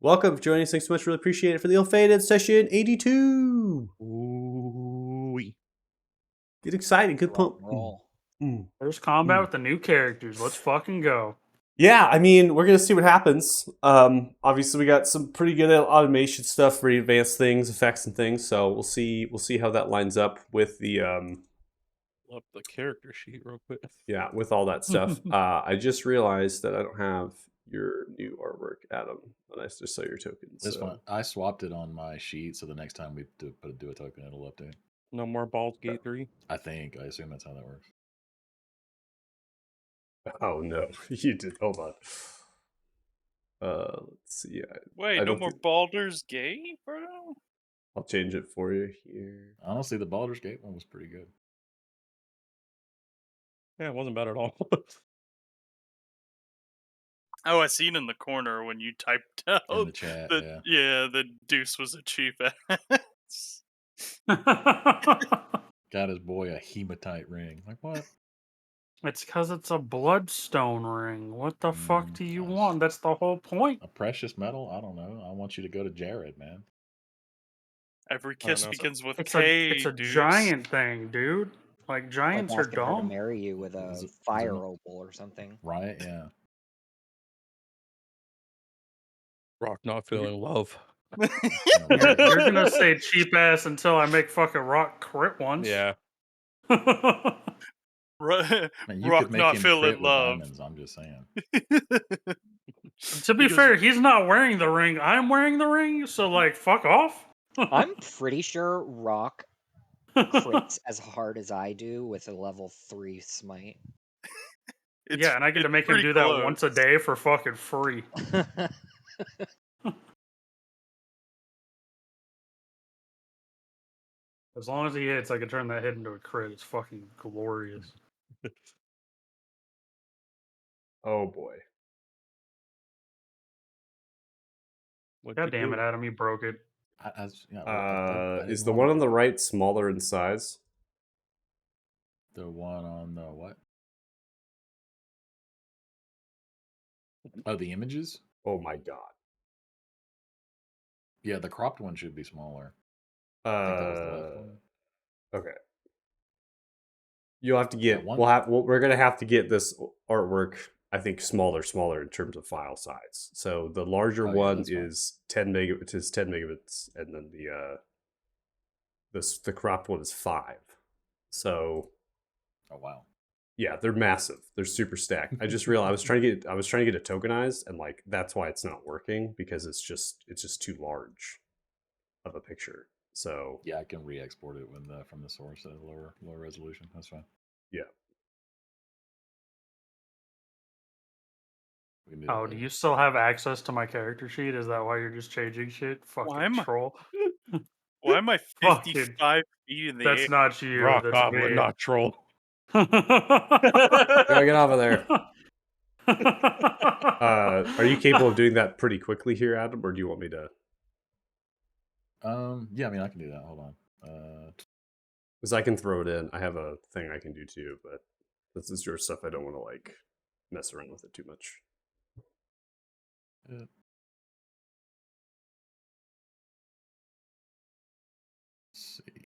Welcome for joining us. Thanks so much. Really appreciate it for the ill-fated session 82. Ooh. Get excited. Good Rock pump. and roll. There's combat with the new characters. Let's fucking go. Yeah, I mean, we're gonna see what happens. Obviously, we got some pretty good automation stuff, pretty advanced things, effects, and things. So we'll see. We'll see how that lines up with the Up the character sheet real quick. yeah, with all that stuff. I just realized that I don't have your new artwork, Adam, and I just saw your tokens. This So. one, I swapped it on my sheet, so the next time we do a token, it'll update. No more Baldur's Gate 3. I assume that's how that works. Oh no, you did. Hold on. Let's see. Wait, no more Baldur's Gate, bro? I'll change it for you here. Honestly, the Baldur's Gate one was pretty good. Yeah, it wasn't bad at all. Oh, I seen in the corner when you typed out In the chat, that the Deuce was a chief ass. Got his boy a hematite ring. Like what? It's because it's a bloodstone ring. What the fuck do you gosh. want? That's the whole point. A precious metal? I don't know. I want you to go to Jared, man. Every kiss begins with It's K. a Deuce. giant thing, dude. Like giants are asking her to dumb. marry you with a Is it fire not- opal or something. Right? Yeah. Rock not feeling love. You're gonna say cheap ass until I make fucking Rock crit once. Yeah. Man, you Rock could make not him feeling crit with love. diamonds, I'm just saying. To be fair, he's not wearing the ring. I'm wearing the ring, so like, fuck off. I'm pretty sure Rock crits as hard as I do with a level 3 smite. Yeah, and I get to make him pretty do that close. once a day for fucking free. As long as he hits, I can turn that hit into a crit. It's fucking glorious. Oh boy. God damn it, Adam, you broke it. Is the one on the right smaller in size? The one on the what? Oh, the images? Oh my god. Yeah, the cropped one should be smaller. I think that was the left one. Okay. You'll have to get. one- We're gonna have to get this artwork. I think smaller in terms of file size. So the larger one that's fine. is 10 megabits, and then the cropped one is 5. So. Oh wow. Yeah, they're massive. They're super stacked. I just realized I was trying to get it tokenized, and like that's why it's not working, because it's just too large of a picture. So yeah, I can re-export it from the source at a lower resolution. That's fine. Yeah. Oh, do you still have access to my character sheet? Is that why you're just changing shit? Fucking troll. Why am I 55 feet in the air? That's not you. Rock that's goblin, me. not troll. Gotta get off of there. Are you capable of doing that pretty quickly here, Adam, or do you want me to? Yeah, I mean I can do that. Hold on. Because I can throw it in. I have a thing I can do too, but this is your stuff. I don't want to like mess around with it too much. Let's see.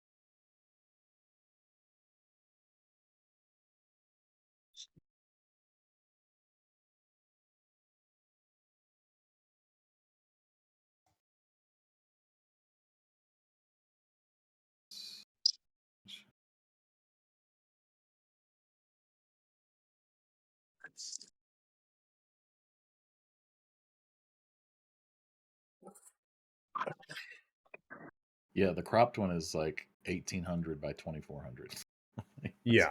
Yeah, the cropped one is like 1800 by 2400. Yeah,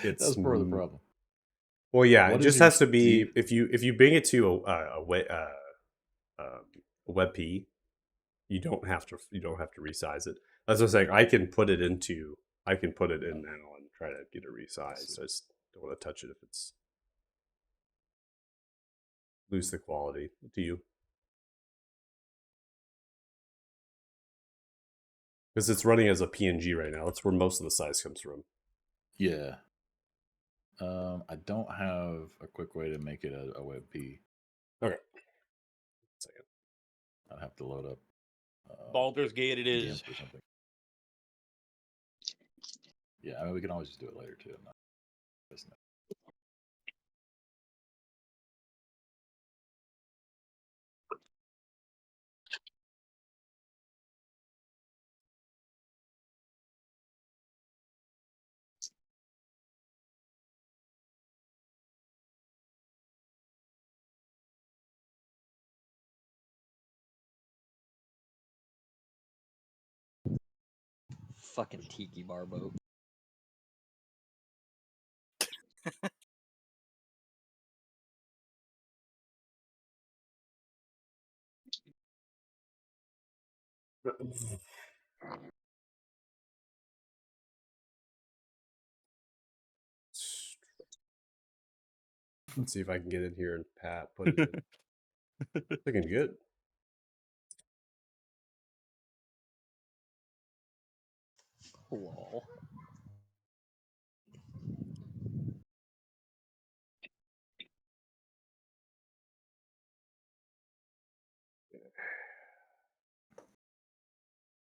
that's part of the problem. Well, yeah, What it just is your has to be speed? if you bring it to a WebP, you don't have to resize it. That's what I'm saying. I can put it in now and try to get it resized. I just don't want to touch it if it's lose the quality. Do you? Because it's running as a PNG right now. That's where most of the size comes from. Yeah. I don't have a quick way to make it a WebP. Okay. I'd have to load up. Baldur's Gate it is. GIMP or something. Yeah, I mean, we can always just do it later too. I'm not missing it. Fucking tiki bar boat. Let's see if I can get in here and put it in. Looking good. Lol.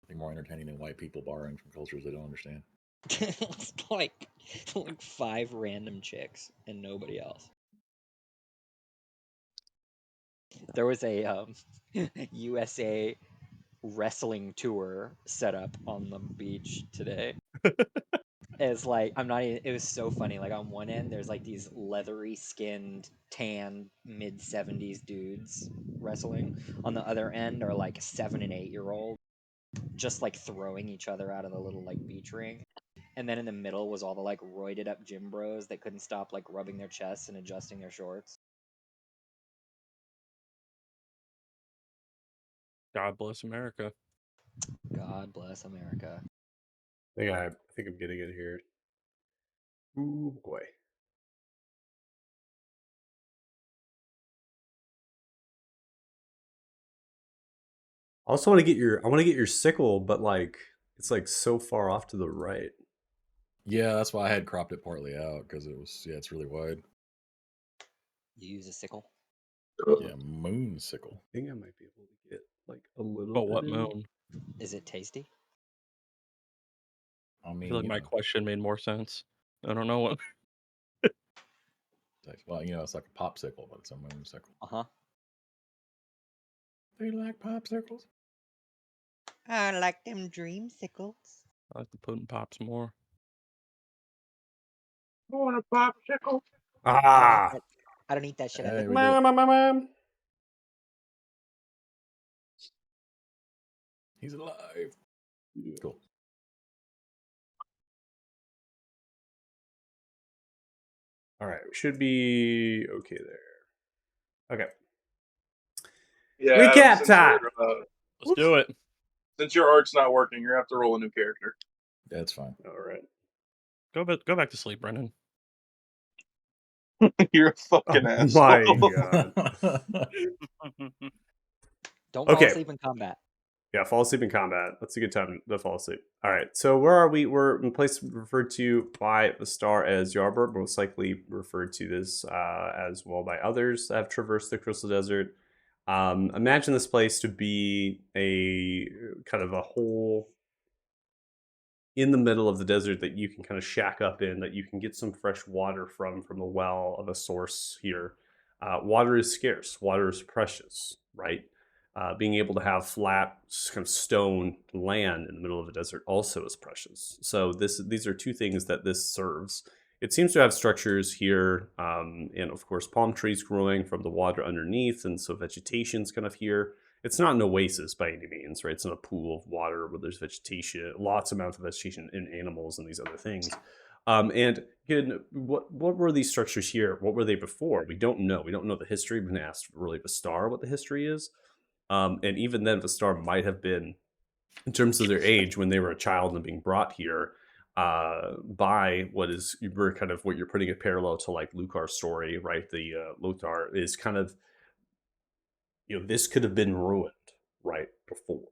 Nothing more entertaining than white people borrowing from cultures they don't understand. It's like 5 random chicks and nobody else. There was a USA wrestling tour set up on the beach today. It's like I'm not even, it was so funny. Like on one end there's like these leathery skinned tan mid-70s dudes wrestling. On the other end are like 7 and 8-year-olds just like throwing each other out of the little like beach ring. And then in the middle was all the like roided up gym bros that couldn't stop like rubbing their chests and adjusting their shorts. God bless America. God bless America. I think I'm getting it here. Ooh boy. I also want to get your sickle, but like it's like so far off to the right. Yeah, that's why I had cropped it partly out because it was it's really wide. You use a sickle? Yeah, moon sickle. I think I might be able to get like a little. But what bit in. moon? Is it tasty? I I mean, feel like you my know, question made more sense. I don't know what. well, you know, it's like a popsicle, but it's a moon sickle. Uh-huh. They like popsicles. I like them dreamsicles. I like the pudding pops more. Want a popsicle? Ah. I don't eat that shit. I Hey, think we did it. Mom. He's alive. Cool. All right, we should be okay there. Okay. Yeah. Recap Adam, since time. Let's do it. Since your art's not working, you're gonna have to roll a new character. That's fine. All right. Go back to sleep, Brendan. You're a fucking Oh asshole. my god. don't fall Okay. asleep in combat. Yeah, fall asleep in combat. That's a good time to fall asleep. All right, so where are we? We're in a place referred to by the star as Yarborough, most likely referred to this as well by others that have traversed the Crystal Desert. Imagine this place to be a kind of a hole in the middle of the desert that you can kind of shack up in, that you can get some fresh water from a well of a source here. Water is scarce. Water is precious, right? Being able to have flat kind of stone land in the middle of the desert also is precious. So these are two things that this serves. It seems to have structures here, and of course palm trees growing from the water underneath, and so vegetation's kind of here. It's not an oasis by any means, right? It's not a pool of water where there's vegetation, lots of amounts of vegetation and animals and these other things. And again, what were these structures here? What were they before? We don't know. We don't know the history. We've been asked really Vistar what the history is. And even then, Vistar might have been, in terms of their age, when they were a child and being brought here by what you're putting a parallel to like Lucar's story, right? The Lothar is kind of, this could have been ruined right before.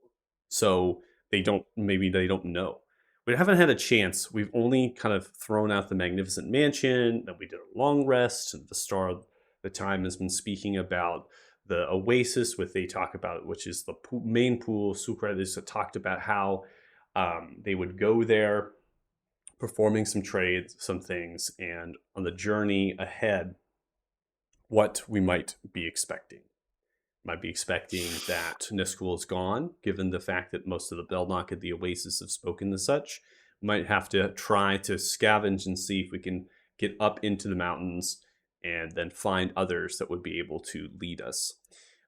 So maybe they don't know. We haven't had a chance. We've only kind of thrown out the magnificent mansion, then we did a long rest, and the time has been speaking about the oasis, which they talk about, which is the main pool. Sukret is talked about how they would go there, performing some trades, some things, and on the journey ahead, what we might be expecting. Might be expecting that Niskel is gone, given the fact that most of the Belnok at the Oasis have spoken as such. Might have to try to scavenge and see if we can get up into the mountains and then find others that would be able to lead us.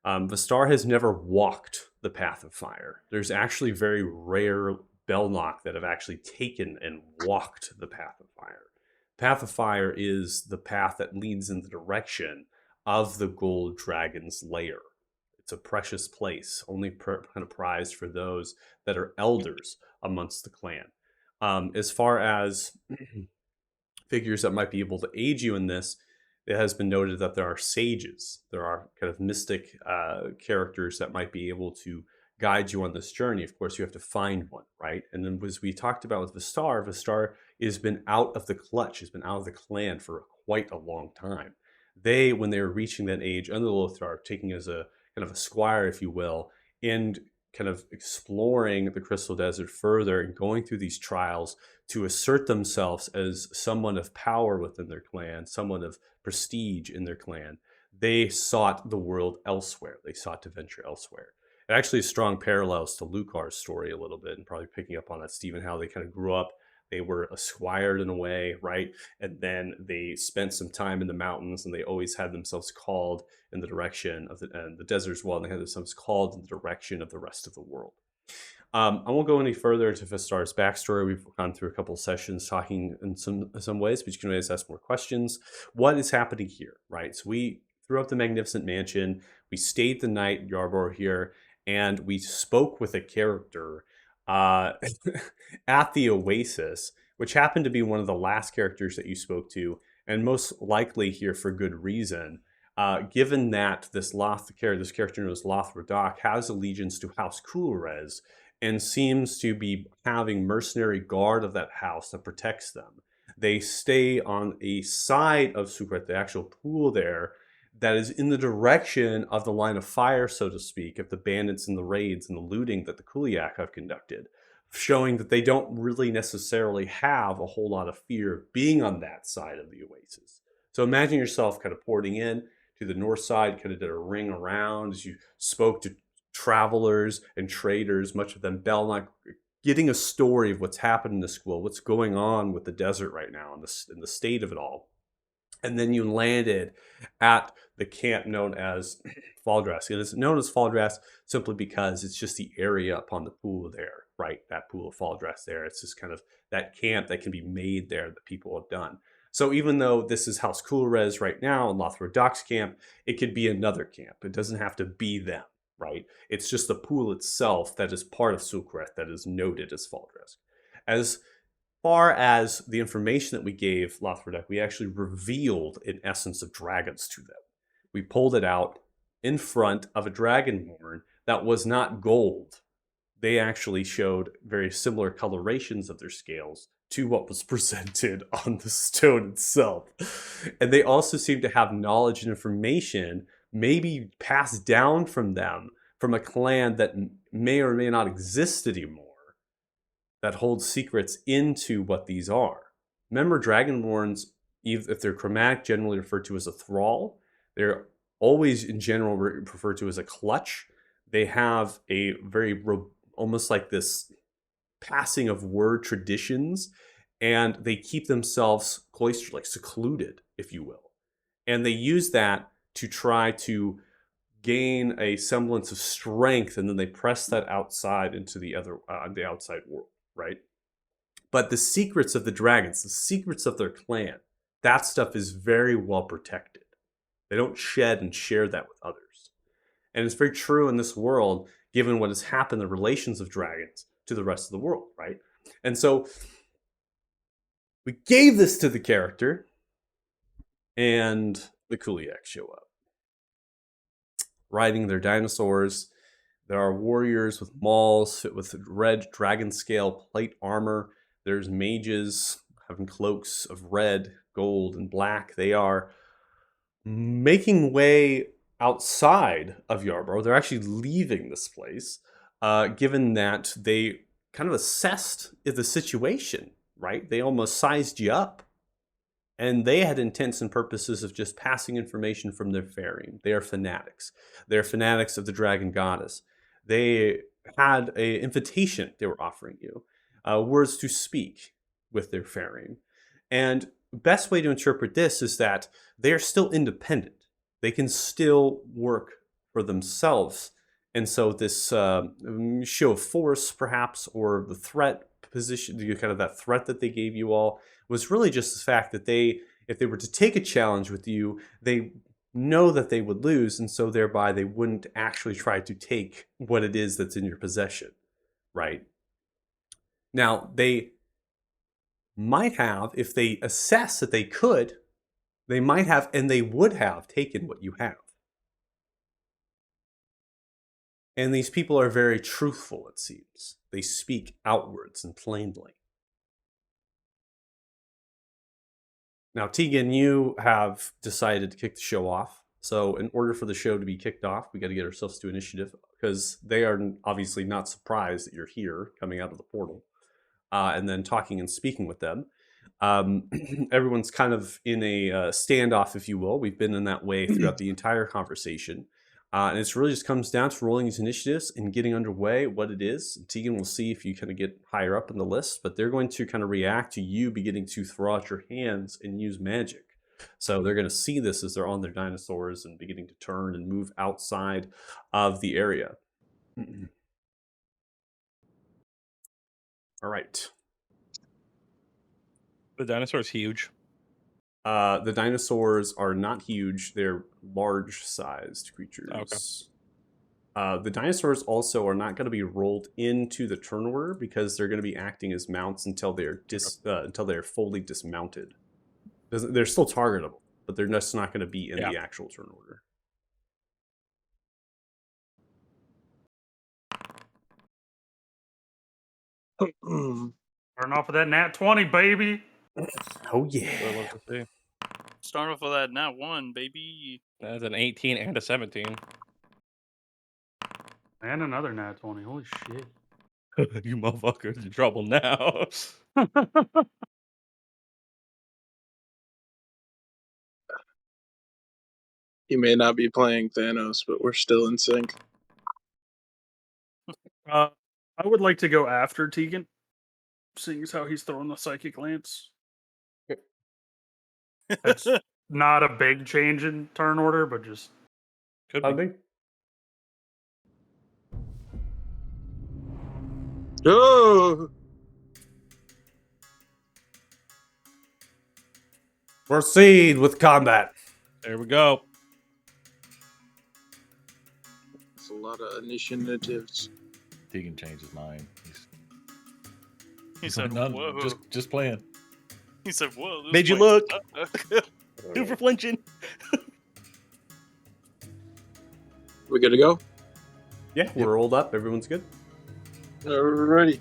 Vistar has never walked the Path of Fire. There's actually very rare Belnok that have actually taken and walked the Path of Fire. Path of Fire is the path that leads in the direction of the Gold Dragon's lair. It's a precious place, only kind of prized for those that are elders amongst the clan. As far as figures that might be able to aid you in this, it has been noted that there are sages. There are kind of mystic characters that might be able to guide you on this journey. Of course, you have to find one, right? And then as we talked about with Vistar, Vistar has been out of the clutch, has been out of the clan for quite a long time. They, when they were reaching that age under Lothar, taking as a kind of a squire, if you will, and kind of exploring the Crystal Desert further and going through these trials to assert themselves as someone of power within their clan, someone of prestige in their clan, they sought the world elsewhere. They sought to venture elsewhere. It actually is strong parallels to Lucar's story a little bit, and probably picking up on that, Stephen, how they kind of grew up. They were esquired in a way, right? And then they spent some time in the mountains, and they always had themselves called in the direction of the desert as well. And they had themselves called in the direction of the rest of the world. I won't go any further into Vistar's backstory. We've gone through a couple of sessions talking in some ways, but you can always ask more questions. What is happening here, right? So we threw up the Magnificent Mansion. We stayed the night in Yarborough here, and we spoke with a character at the Oasis, which happened to be one of the last characters that you spoke to, and most likely here for good reason, given that this character known as Lothradak has allegiance to House Kulrez and seems to be having mercenary guard of that house that protects them. They stay on a side of Sukret, the actual pool there, that is in the direction of the line of fire, so to speak, of the bandits and the raids and the looting that the Kuliak have conducted, showing that they don't really necessarily have a whole lot of fear of being on that side of the Oasis. So imagine yourself kind of porting in to the north side, kind of did a ring around as you spoke to travelers and traders, much of them Belnok, getting a story of what's happened in the school, what's going on with the desert right now and the state of it all. And then you landed at the camp known as Faldras. It is known as Faldras simply because it's just the area upon the pool there, right? That pool of Faldras there. It's just kind of that camp that can be made there that people have done. So even though this is House Kulrez right now and Lothradak's camp, it could be another camp. It doesn't have to be them, right? It's just the pool itself that is part of Sukret that is noted as Faldras. As far as the information that we gave Lothradak, we actually revealed an essence of dragons to them. We pulled it out in front of a dragonborn that was not gold. They actually showed very similar colorations of their scales to what was presented on the stone itself. And they also seem to have knowledge and information maybe passed down from them from a clan that may or may not exist anymore, that holds secrets into what these are. Remember, Dragonborns, if they're chromatic, generally referred to as a thrall. They're always, in general, referred to as a clutch. They have a very, almost like this passing of word traditions, and they keep themselves cloistered, like secluded, if you will. And they use that to try to gain a semblance of strength, and then they press that outside into the outside world, right? But the secrets of the dragons, the secrets of their clan, that stuff is very well protected. They don't shed and share that with others. And it's very true in this world, given what has happened, the relations of dragons to the rest of the world, right? And so we gave this to the character, and the Kuliak show up, riding their dinosaurs. There are warriors with mauls fit with red dragon scale plate armor. There's mages having cloaks of red, gold, and black. They are making way outside of Yarborough. They're actually leaving this place, given that they kind of assessed the situation, right? They almost sized you up. And they had intents and purposes of just passing information from their fairing. They are fanatics. They're fanatics of the Dragon Goddess. They had an invitation they were offering you, words to speak with their fairing. And best way to interpret this is that they are still independent. They can still work for themselves. And so this show of force, perhaps, or the threat position, kind of that threat that they gave you all, was really just the fact that if they were to take a challenge with you, they know that they would lose, and so thereby they wouldn't actually try to take what it is that's in your possession, right? Now, they might have, if they assess that they could, they might have, and they would have taken what you have. And these people are very truthful, it seems. They speak outwards and plainly. Now, Tegan, you have decided to kick the show off. So in order for the show to be kicked off, we got to get ourselves to initiative, because they are obviously not surprised that you're here coming out of the portal and then talking and speaking with them. Everyone's kind of in a standoff, if you will. We've been in that way throughout the entire conversation. And it really just comes down to rolling these initiatives and getting underway, what it is. Tegan will see if you kind of get higher up in the list, but they're going to kind of react to you beginning to throw out your hands and use magic. So they're going to see this as they're on their dinosaurs and beginning to turn and move outside of the area. All right. The dinosaur's huge. The dinosaurs are not huge. They're large-sized creatures. Okay. The dinosaurs also are not going to be rolled into the turn order because they're going to be acting as mounts until they're fully dismounted. They're still targetable, but they're just not going to be in the actual turn order. Starting off with that nat 20, baby. Oh I'd yeah. love to see. Start off with that nat 1, baby. That's an 18 and a 17. And another nat 20. Holy shit. You motherfuckers in trouble now. You may not be playing Thanos, but we're still in sync. I would like to go after Tegan, seeing as how he's throwing the psychic lance. It's not a big change in turn order, but just Could How be. big? Oh, Proceed with combat. There we go. that's a lot of initiatives. Tegan changed his mind. He He's said, like, whoa. "No, just playing." He said, whoa. This Made you might look. suck." Super flinching. We good to go? Yeah, we're rolled up. Everyone's good. Alrighty.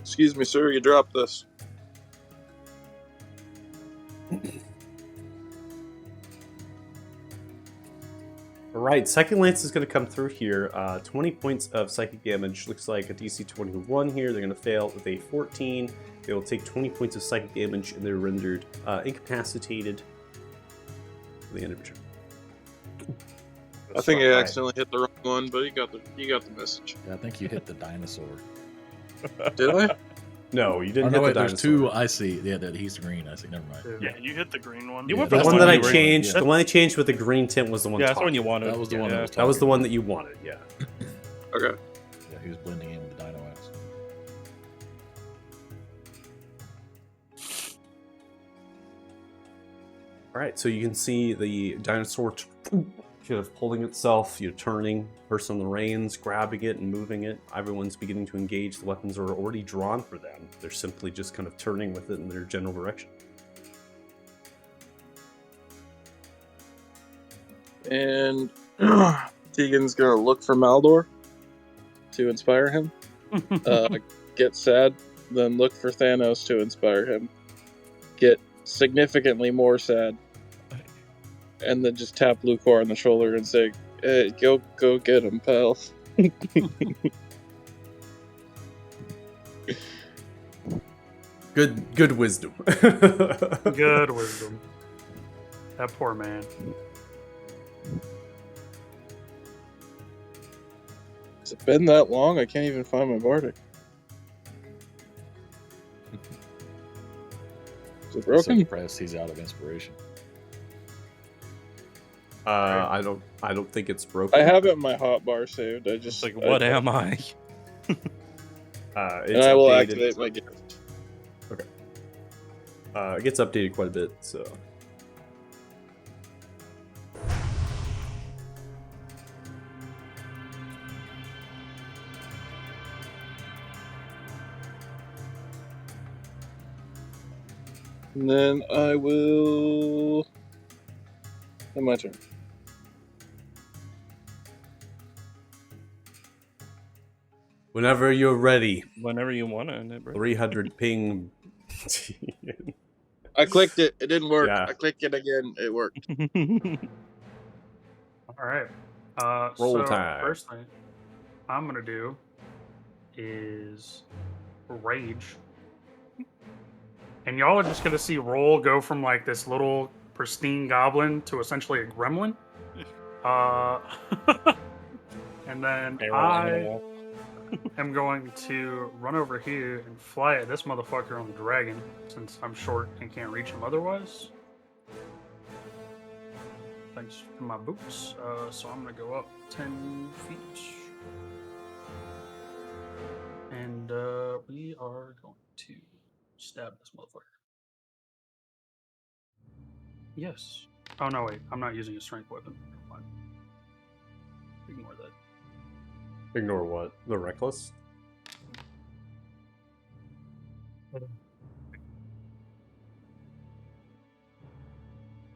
Excuse me, sir. You dropped this. All right, Second Lance is going to come through here. 20 points of psychic damage. Looks like a DC 21 here. They're going to fail with a 14. They will take 20 points of psychic damage, and they're rendered incapacitated for the end of your turn. I think I accidentally hit the wrong one, but you got the message. Yeah, I think you hit the dinosaur. Did I? No, you Oh, didn't no, hit wait, the there's dinosaur. two. I see. Yeah, he's green. I see. Never mind. Yeah, you hit the green one. You Yeah, went for The that's one the that I one you were- changed, yeah. the one I changed with the green tint was the one. Yeah, that's the one you talking. wanted. That was the one that was That was the talking. one that you wanted. Yeah. Okay. Yeah, he was blending in with the dino axe. All right, so you can see the dinosaur kind of pulling itself, turning, person on the reins, grabbing it and moving it. Everyone's beginning to engage. The weapons are already drawn for them. They're simply just kind of turning with it in their general direction. And Tegan's gonna look for Maldor to inspire him. Get sad, then look for Thanos to inspire him. Get significantly more sad, and then just tap Lucor on the shoulder and say, "Hey, go get him, pal." Good wisdom. Good wisdom. That poor man. Has it been that long? I can't even find my Bardic. Is it So broken? depressed, he's out of inspiration. I don't think it's broken. I have it in my hotbar saved. I It's just like, what am I? It's and I will updated. activate my gift. It gets updated quite a bit, so. And then I will. End my turn. Whenever you're ready, Whenever you want to end it, bro. 300 ping. I clicked it. It didn't work. Yeah. I clicked it again. It worked. All right. Roll so time. First thing I'm gonna do is rage, and y'all are just gonna see Roll go from like this little pristine goblin to essentially a gremlin. And then I am going to run over here and fly at this motherfucker on the dragon, since I'm short and can't reach him otherwise. Thanks to my boots. So I'm gonna go up 10 feet. And we are going to stab this motherfucker. Yes. Oh no, wait. I'm not using a strength weapon. Never mind. Ignore that. Ignore what? The reckless?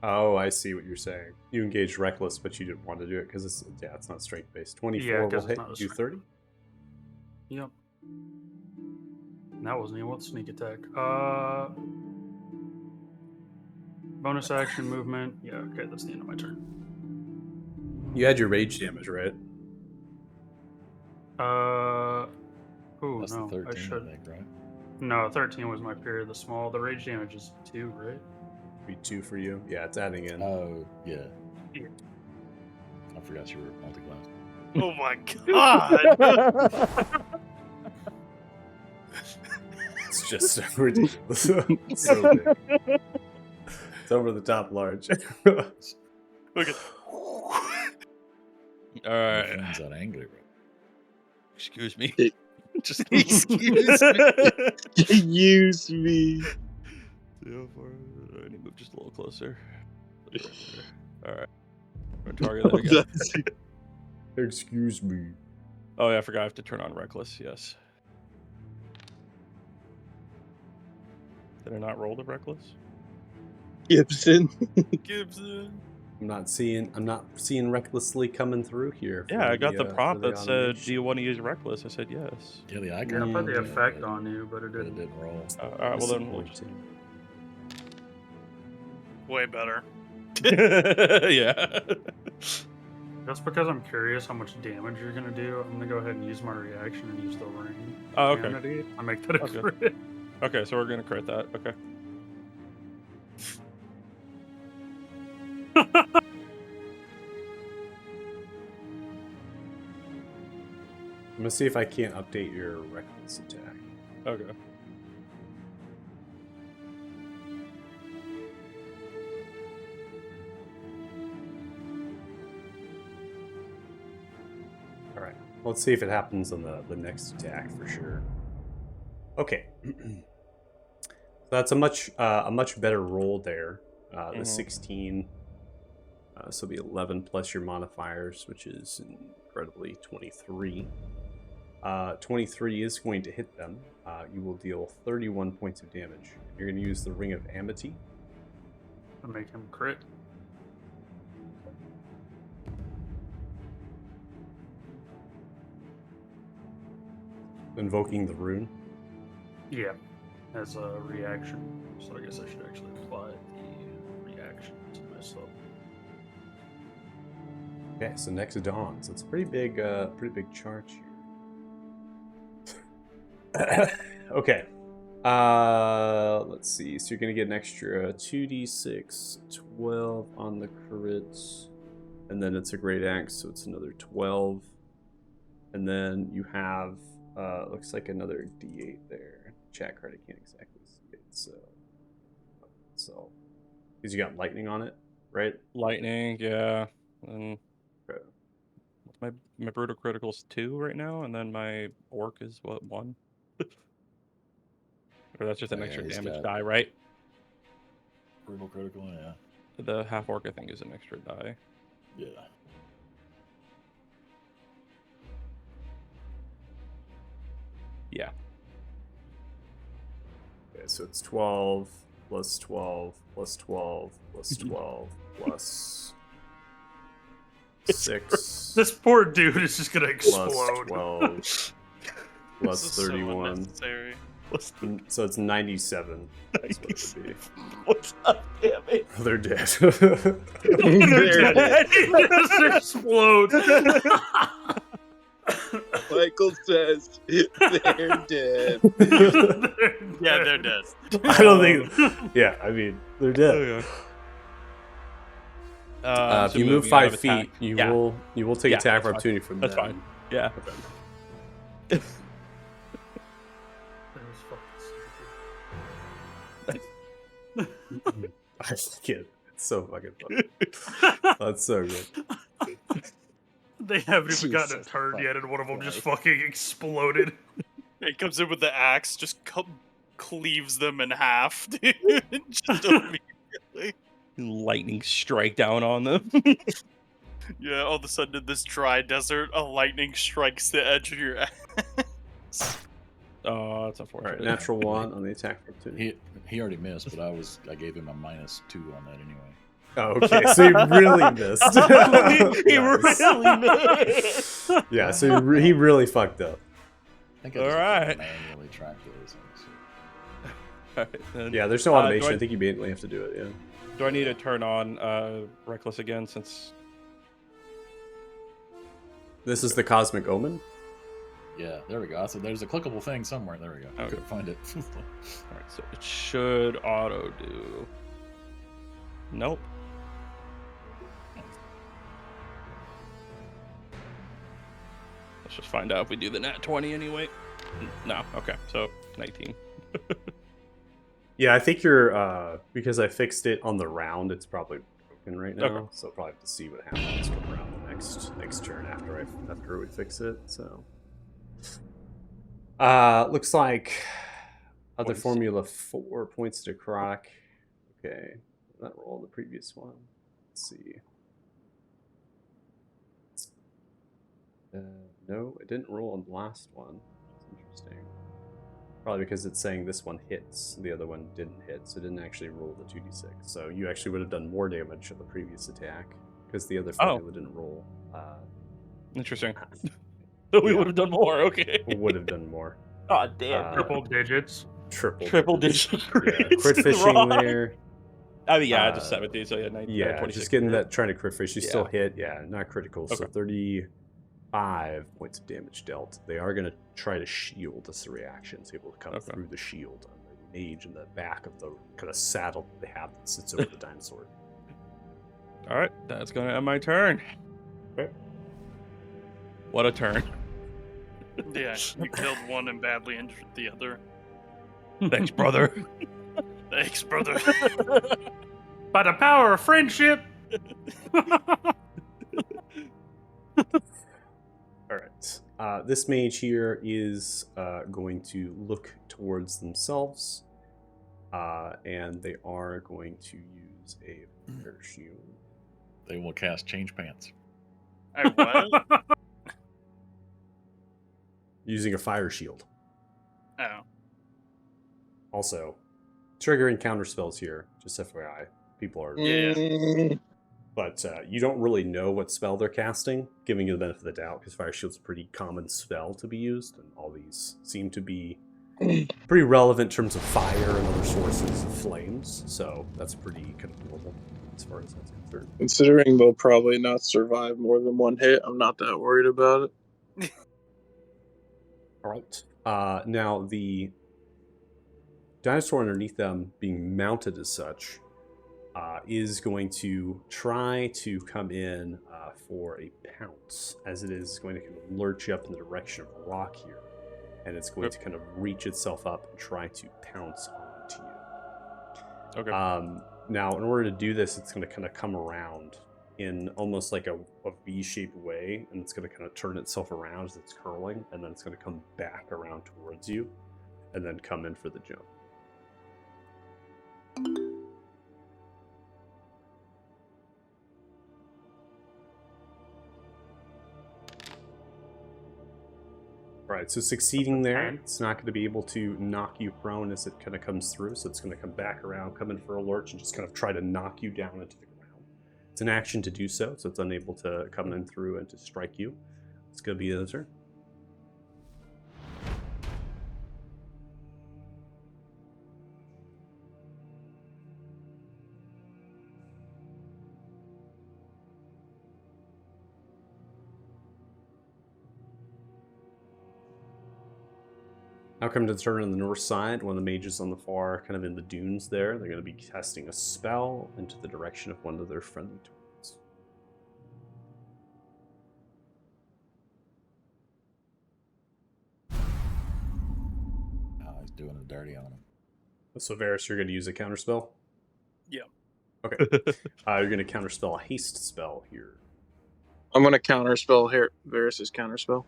Oh, I see what you're saying. You engaged reckless, but you didn't want to do it because it's not strength based. 24 Yeah, 'cause will it's hit. not a Do strength. 30. Yep. And that wasn't even what sneak attack. Bonus action movement. Yeah, okay, that's the end of my turn. You had your rage damage, right? Ooh, That's no, the 13, I should. I think, right? No, 13 was my period. The small. The rage damage is 2, right? Be 2 for you. Yeah, it's adding in. Oh, yeah. Yeah. I forgot you were multi-class. Oh my god! It's just so ridiculous. So big. It's over the top large. Look at. All My right. friend's that angry, bro. Excuse me. Hey. Just Excuse Use me. I need to move just a little closer. All right. I'm gonna target that again. Excuse me. Oh yeah, I forgot I have to turn on reckless. Yes. Did I not roll the reckless? Gibson. Gibson. I'm not seeing recklessly coming through here. Yeah, I got the for prompt the that said, "Do automation. you want to use reckless?" I said yes. Yeah, the Yeah, icon. I put the yeah, effect but- on you, but it But it didn't. didn't roll. All right, well then. We'll Disappointing. Way better. Yeah. Just because I'm curious how much damage you're gonna do, I'm gonna go ahead and use my reaction and use the ring. Oh, okay. Insanity. I make that a Okay. crit. Okay, so we're gonna crit that. Okay. I'm gonna see if I can't update your reckless attack. Okay. All right. Let's see if it happens on the next attack for sure. Okay. So that's a much better roll there. The Mhm. 16. So it'll be 11 plus your modifiers, which is incredibly 23. 23 is going to hit them. You will deal 31 points of damage. You're going to use the Ring of Amity. To make him crit. invoking the rune. Yeah, as a reaction. So I guess I should actually apply the reaction to myself. Okay, so next dawn. So it's a pretty big charge here. Okay. Let's see. So you're gonna get an extra 2d6, 12 on the crits, and then it's a great axe, so it's another 12. And then you have looks like another d8 there. Chat card, I can't exactly see it. So because you got lightning on it, right? Lightning, yeah. And Okay. my brutal critical's 2 right now, and then my orc is what, 1? Or that's just an Yeah, extra he's damage got- die, right? Brutal critical, yeah. The half orc I think is an extra die. Yeah. Yeah. Okay, so it's 12 plus 12 plus 12 plus 12 plus 6 This poor dude is just gonna plus explode. 12 plus This is so 31. unnecessary. So it's 97. That's what it would be. What's up, damn it? They're dead. They're dead. He just explodes. Michael says they're dead. Yeah, they're dead. I don't think. Yeah, I mean, they're dead. If So you move moving out 5 of feet, attack. you Yeah. will take Yeah, attack that's fine. opportunity from That's them. fine. Yeah. Okay. I can't. It's so fucking funny. That's so good. They haven't even gotten a Jesus turn yet, and one of them Christ. just fucking exploded. He comes in with the axe, just cleaves them in half, dude. Just immediately. Lightning strike down on them. Yeah, all of a sudden in this dry desert, a lightning strikes the edge of your axe. Oh, that's All unfortunate. right, natural 1 on the attack opportunity. He already missed, but I gave him a -2 on that anyway. Oh, okay. So he really missed. He Nice. really missed. Yeah, so he really fucked up. I think I just Alright. manually track those. Alright, then. Yeah, there's no Do automation. I- I think you immediately have to do it. Yeah. Do I need to turn on Reckless again since... This is the Cosmic Omen. Yeah, there we go. So there's a clickable thing somewhere. There we go. I Okay. couldn't find it. Alright, so it should auto do... Nope. Let's just find out if we do the nat 20 anyway. No, okay, so 19. Yeah, I think you're because I fixed it on the round. It's probably broken right now, Okay. so I'll probably have to see what happens around the next turn after we fix it. So, looks like other Points. formula 4 points to Croc. Okay, that roll the previous one. Let's see. No, it didn't roll on the last one. That's interesting. Probably because it's saying this one hits, the other one didn't hit, so it didn't actually roll the 2d6. So you actually would have done more damage on the previous attack because the other formula didn't roll. Interesting. So we Yeah. would have done more, okay. Would have done more. God damn. Triple digits. Triple digit Yeah, crits crit is fishing wrong. there. I mean, yeah, just Uh, 70, so yeah, 19, Yeah, 26. just getting that, trying to crit fish. You still Yeah. hit, yeah, not critical. So Okay. 35 points of damage dealt. They are going to try to shield this reaction, so able to cut Okay. through the shield on the mage in the back of the kind of saddle they have that sits over the dinosaur. All right, that's going to end my turn. Okay. What a turn. Yeah, you killed one and badly injured the other. Thanks, brother. Thanks, brother. By the power of friendship. All right. This mage here is going to look towards themselves, and they are going to use a fire shield. They will cast Change Pants. I what? Using a fire shield. Oh. Also, triggering counter spells here. Just FYI, people are Yeah. but you don't really know what spell they're casting, giving you the benefit of the doubt, because Fire Shield's a pretty common spell to be used, and all these seem to be pretty relevant in terms of fire and other sources of flames, so that's pretty kind of normal as far as that's concerned. Considering they'll probably not survive more than one hit, I'm not that worried about it. All right. Now, the dinosaur underneath them, being mounted as such, is going to try to come in for a pounce, as it is going to kind of lurch up in the direction of the rock here, and it's going to kind of reach itself up and try to pounce onto you. Okay. Now, in order to do this, it's going to kind of come around in almost like a V-shaped way, and it's going to kind of turn itself around as it's curling, and then it's going to come back around towards you, and then come in for the jump. Right, so succeeding there, it's not going to be able to knock you prone as it kind of comes through, so it's going to come back around, come in for a lurch, and just kind of try to knock you down into the ground. It's an action to do so, so it's unable to come in through and to strike you. It's going to be the other turn. Now come to the turn on the north side. One of the mages on the far, kind of in the dunes there, they're going to be casting a spell into the direction of one of their friendly targets. Oh, he's doing it dirty on him. So Varys, you're going to use a counterspell? Yeah. Okay. You're going to counterspell a haste spell here. I'm gonna counterspell here. Varys' counterspell.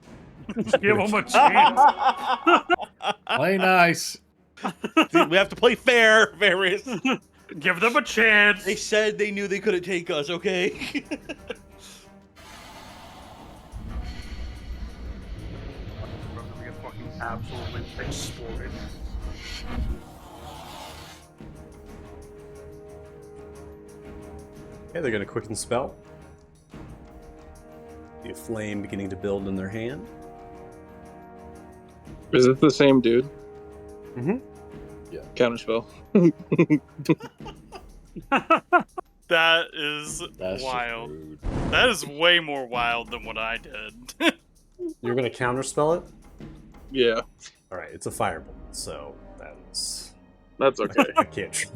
Give him a chance. Play nice. Dude, we have to play fair, Varys. Give them a chance. They said they knew they couldn't take us, okay? We're gonna get fucking absolutely exploded. Okay, they're going to quicken spell. The flame beginning to build in their hand. Is it the same dude? Mm-hmm. Counterspell. That is That's just wild. rude. That is way more wild than what I did. You're going to counterspell it? Yeah, All right, it's a firebolt, so that is... that's okay. I can't.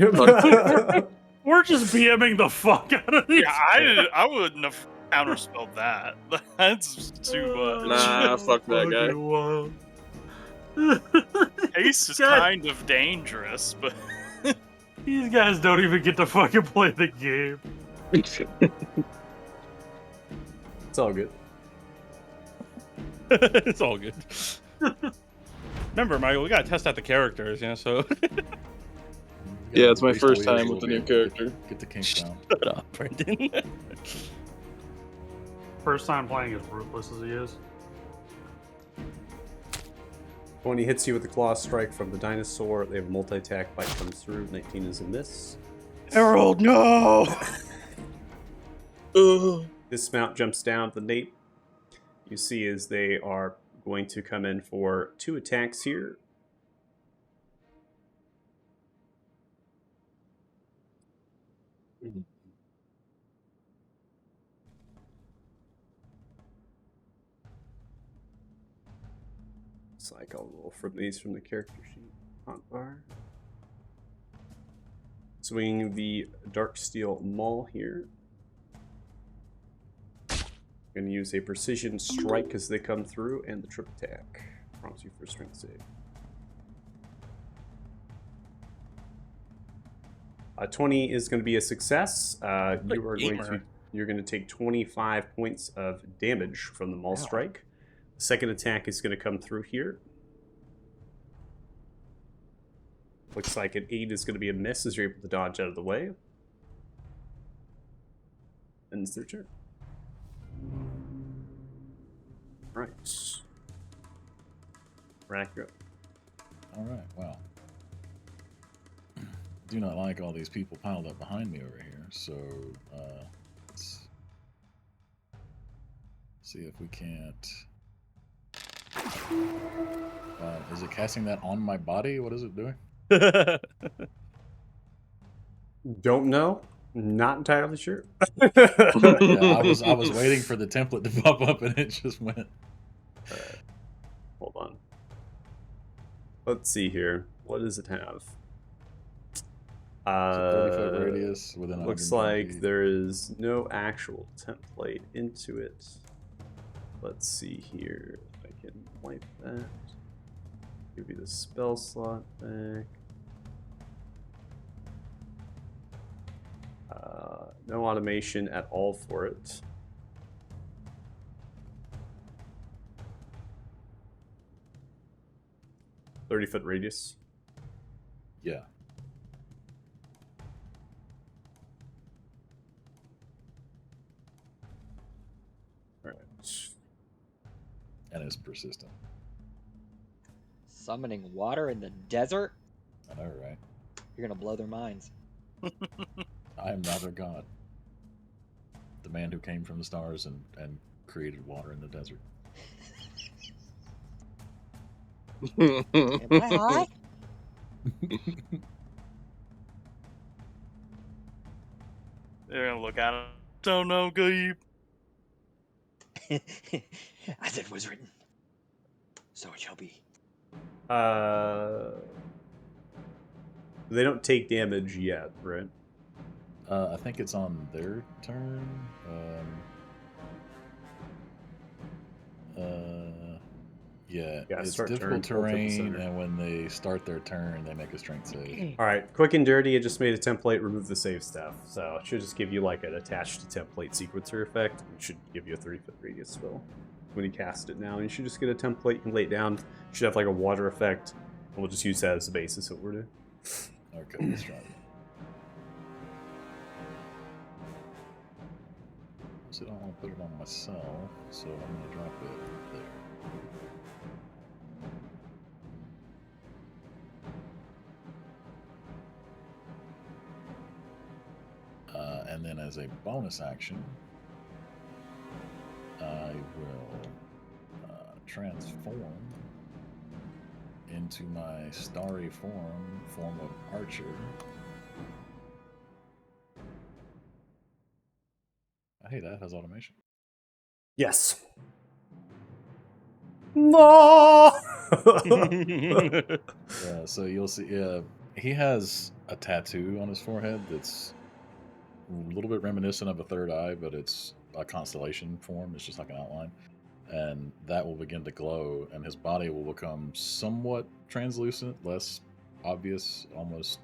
We're just BMing the fuck out of these. Yeah, I wouldn't have counterspelled that. That's too much. Nah, fuck that guy. Haste is God. kind of dangerous, but These guys don't even get to fucking play the game. It's all good. It's all good. Remember, Michael, we gotta test out the characters, you know, so... Yeah, it's my Waste all first yours time a with the little new bit. character. Get the kinks down. Shut up, Brendan. First time playing as ruthless as he is. When he hits you with the claw strike from the dinosaur, they have a multi-attack. Bite comes through. 19 is a miss. Harold, no! Ugh. Dismount jumps down the nape. You see as they are going to come in for 2 attacks here. Looks like I'll roll from these from the character sheet. Hotbar. Swinging the Dark Steel Maul here. Going to use a precision strike as they come through, and the trip attack. Prompts you for a strength save. 20 is going to be a success. You're going to take 25 points of damage from the Maul strike. The second attack is going to come through here. Looks like an 8 is going to be a miss as you're able to dodge out of the way. And it's their turn. Right. Rack, you're up. All right, well. Do not like all these people piled up behind me over here, so let's See if we can't. Is it casting that on my body? What is it doing? Don't know. Not entirely sure. Yeah, I was waiting for the template to pop up and it just went. Alright. Hold on. Let's see here. What does it have? 30-foot radius within Looks 110 like feet. there is no actual template into it. Let's see here. I can wipe that. Give you the spell slot back. No automation at all for it. "30-foot radius." Yeah. Alright. And it's persistent. Summoning water in the desert? I know, right? You're gonna blow their minds. I am not their god. The man who came from the stars and created water in the desert. Am I high? They're gonna look at him. Don't know, Gabe. As it was written, so it shall be. They don't take damage yet, right? I think it's on their turn. Yeah, Yeah, it's start difficult turn, tilt to the terrain, center. and when they start their turn, they make a strength save. All right, quick and dirty. It just made a template. Remove the save stuff, so it should just give you like an attached to template sequencer effect. It should give you a 30-foot radius spell when you cast it now. And you should just get a template. You can lay it down. You should have like a water effect. And we'll just use that as the basis of what we're doing. Okay, let's try it. So I don't want to put it on myself, so I'm going to drop it there. And then as a bonus action, I will transform into my starry form of Archer. Hey, that has automation. Yes. No. Yeah, so you'll see. He has a tattoo on his forehead that's a little bit reminiscent of a third eye, but it's a constellation form. It's just like an outline, and that will begin to glow, and his body will become somewhat translucent, less obvious, almost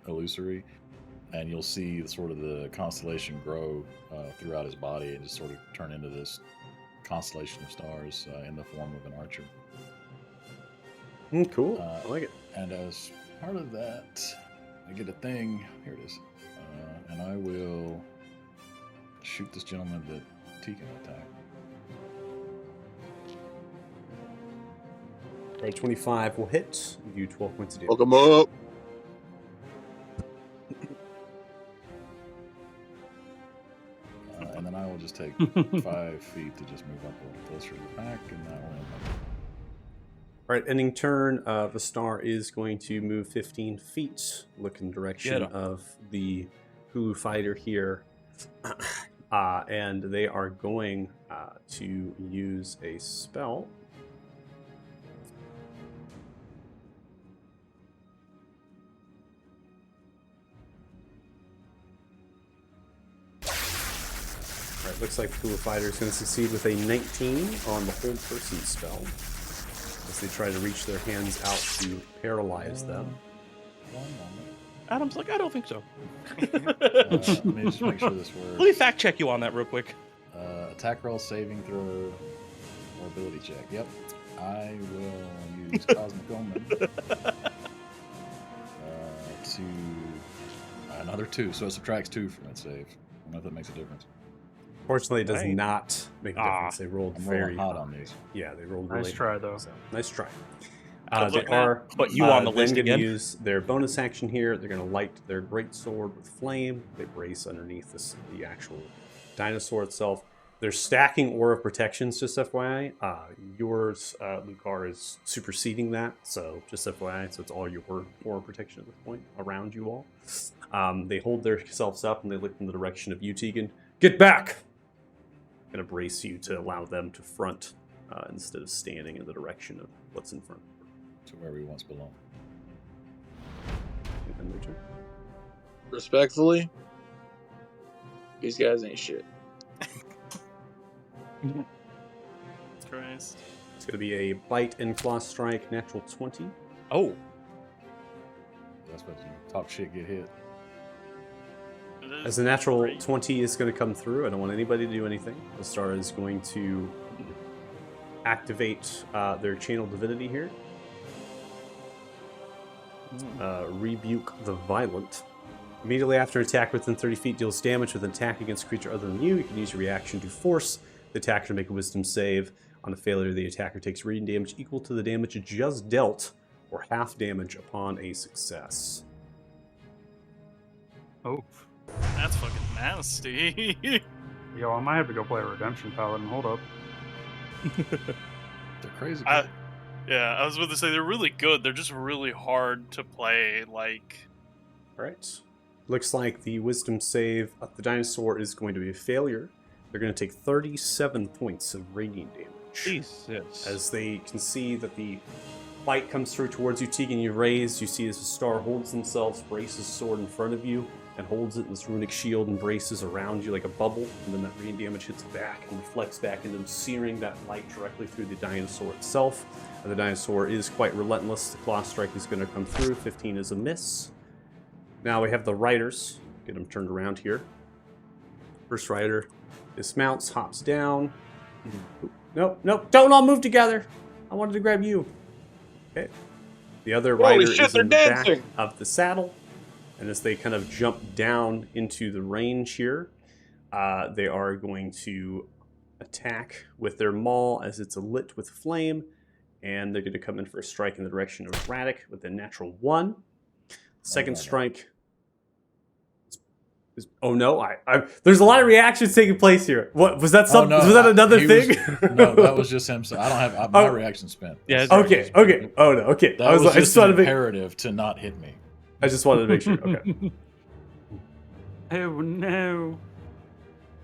illusory. And you'll see sort of the constellation grow throughout his body and just sort of turn into this constellation of stars in the form of an archer. Cool. I like it. And as part of that, I get a thing. Here it is. And I will shoot this gentleman that T can attack. Roll 25 will hit. You do 12 points of damage. Welcome up. And then I will just take 5 feet to just move up a little closer to the pack, and that will end my turn. All right, ending turn. The star is going to move 15 feet, look in direction Get 'em. of the Hulu fighter here, and they are going to use a spell. All right, looks like the Hulu fighter is going to succeed with a 19 on the hold person spell, as they try to reach their hands out to paralyze them. One moment. Adam's like, I don't think so. Let me just make sure this works. Let me fact check you on that real quick. Attack roll, saving throw, or ability check. Yep. I will use Cosmic Omen to another 2, so it subtracts 2 from its save. I don't know if that makes a difference. Fortunately, it does Right. not make a difference. They rolled I'm very rolling hot on these. Yeah, they rolled Nice really try, high, though. So, nice try. Good They luck, man. are Put you on the then list gonna again. use their bonus action here. They're going to light their great sword with flame. They brace underneath the actual dinosaur itself. They're stacking Aura of Protections, just FYI. Yours, Lucar, is superseding that, so just FYI. So it's all your Aura Protection at this point around you all. They hold themselves up and they look in the direction of you, Tegan. Get back! Gonna brace you to allow them to front instead of standing in the direction of what's in front. To where we once belonged. And their turn. Respectfully, these guys ain't shit. Christ. It's gonna be a bite and claw strike, natural 20. Oh, That's what you talk shit, get hit. It is As the natural great. 20 is going to come through, I don't want anybody to do anything. The star is going to activate their channel divinity here. Rebuke the Violent. Immediately after an attack within 30 feet deals damage with an attack against a creature other than you, you can use your reaction to force the attacker to make a wisdom save. On a failure, the attacker takes radiant damage equal to the damage just dealt, or half damage upon a success. Oh, That's fucking nasty. yo, I might have to go play a Redemption Paladin. Hold up. They're crazy. I- yeah, I was about to say they're really good. They're just really hard to play. Like, Alright. Looks like the wisdom save of the dinosaur is going to be a failure. They're going to take 37 points of radiant damage. Jesus. As they can see that the light comes through towards you, Tegan, you raise. You see as the star holds themselves, braces his sword in front of you, and holds it in this runic shield and braces around you like a bubble. And then that radiant damage hits back and reflects back into them, searing that light directly through the dinosaur itself. And the dinosaur is quite relentless. The claw strike is going to come through. 15 is a miss. Now we have the riders. Get them turned around here. First rider dismounts, hops down. Nope, nope, don't all move together. I wanted to grab you. Okay. The other Holy rider shit, is in the they're back dancing. of the saddle. And as they kind of jump down into the range here, they are going to attack with their maul as it's lit with flame. And they're going to come in for a strike in the direction of Radic with a natural 1. Second no, no. strike. Oh no! There's a lot of reactions taking place here. What was that? Oh, no, Was that another he thing? was- no, that was just him. So I don't have my Oh. reaction spent. Yeah, That's- Okay. Okay. Oh no. Okay. That I was, like, I just just wanted an to make. imperative to not hit me. I just wanted to make sure. Okay. Oh no.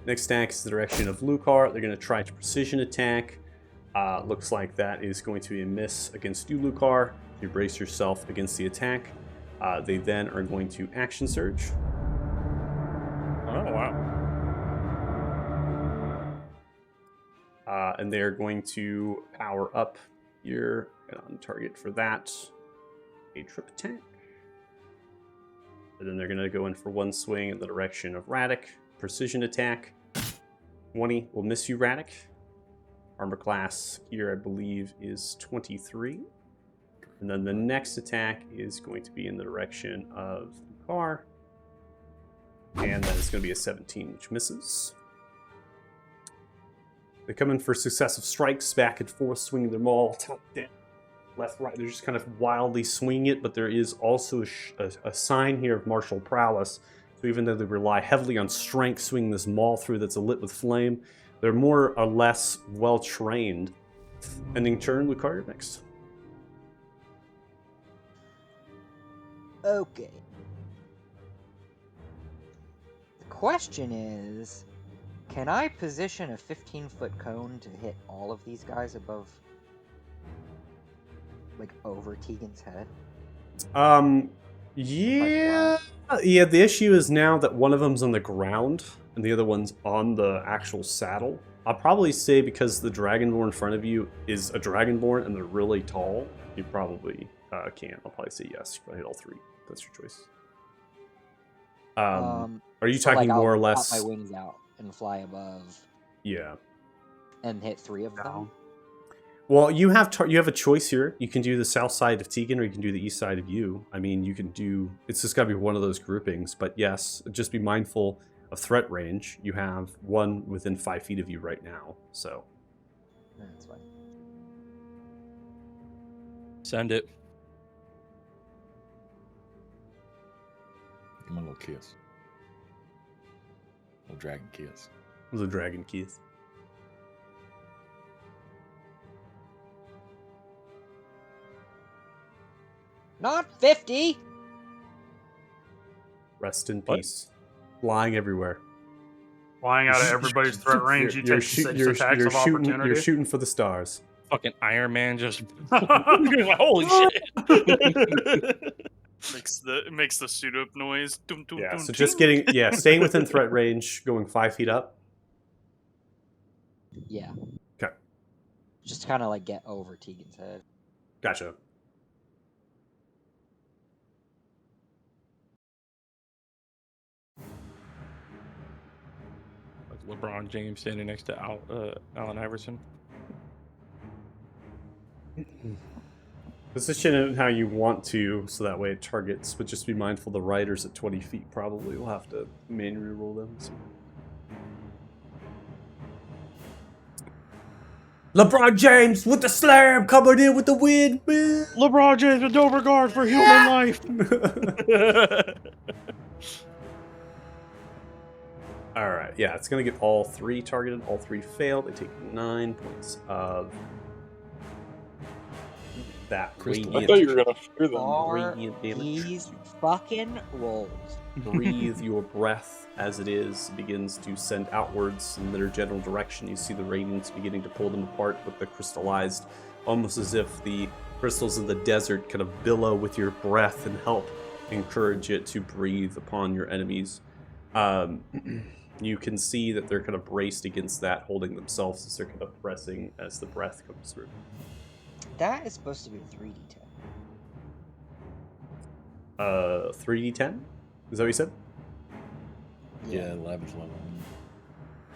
Next attack is the direction of Lucar. They're going to try to precision attack. Looks like that is going to be a miss against you, Lucar. You brace yourself against the attack. They then are going to action surge. Oh wow. And they are going to power up here on target for that. A trip attack. And then they're going to go in for one swing in the direction of Radic. Precision attack. 20 will miss you, Radic. Armor class here, I believe, is 23. And then the next attack is going to be in the direction of Lucar. And that is going to be a 17, which misses. They come in for successive strikes, back and forth, swinging their maul, top, down, left, right. They're just kind of wildly swinging it, but there is also a sign here of martial prowess. So even though they rely heavily on strength, swinging this maul through that's lit with flame, they're more or less well-trained. Ending turn, Lucar, you're next. Okay. The question is, can I position a 15-foot cone to hit all of these guys above, like, over Tegan's head? Yeah. Yeah, the issue is now that one of them's on the ground and the other one's on the actual saddle. I'll probably say because the Dragonborn in front of you is a Dragonborn and they're really tall, you probably can. I'll probably say yes. You probably hit all three. That's your choice. Are you So, talking like, more or I'll less? pop my wings out and fly above Yeah. and hit 3 of them? Down. Well, you have a choice here. You can do the south side of Tegan, or you can do the east side of you. I mean, you can do. It's just got to be one of those groupings. But yes, just be mindful of threat range. You have one within 5 feet of you right now. So That's fine. Send it. Give him a little kiss. Little dragon kiss. the dragon keys. Not 50. Rest in What? peace. Flying everywhere. Flying out of everybody's threat range, you take 6 attacks of opportunity. You're shooting for the stars. Fucking Iron Man just. Holy shit! Makes the suit up noise. Dum, dum, Yeah, dum, so just ting. staying within threat range, going 5 feet up. Yeah. Okay. Just kind of like get over Tegan's head. Gotcha. Like LeBron James standing next to Allen Iverson. Position it how you want to, so that way it targets, but just be mindful the riders at 20 feet probably will have to manually roll them. So. LeBron James with the slam coming in with the win. LeBron James with no regard for human life. All right, yeah, it's gonna get all 3 targeted. All 3 failed. They take 9 points of that Crystal. I radiant. thought you were gonna fear them. Are Radiant damage. these fucking rolls? Breathe your breath as it is begins to send outwards in their general direction. You see the radiance beginning to pull them apart with the crystallized, almost as if the crystals of the desert kind of billow with your breath and help encourage it to breathe upon your enemies. You can see that they're kind of braced against that, holding themselves as they're kind of pressing as the breath comes through. That is supposed to be a 3d10. 3d10? Is that what you said? Yeah, Lavish level.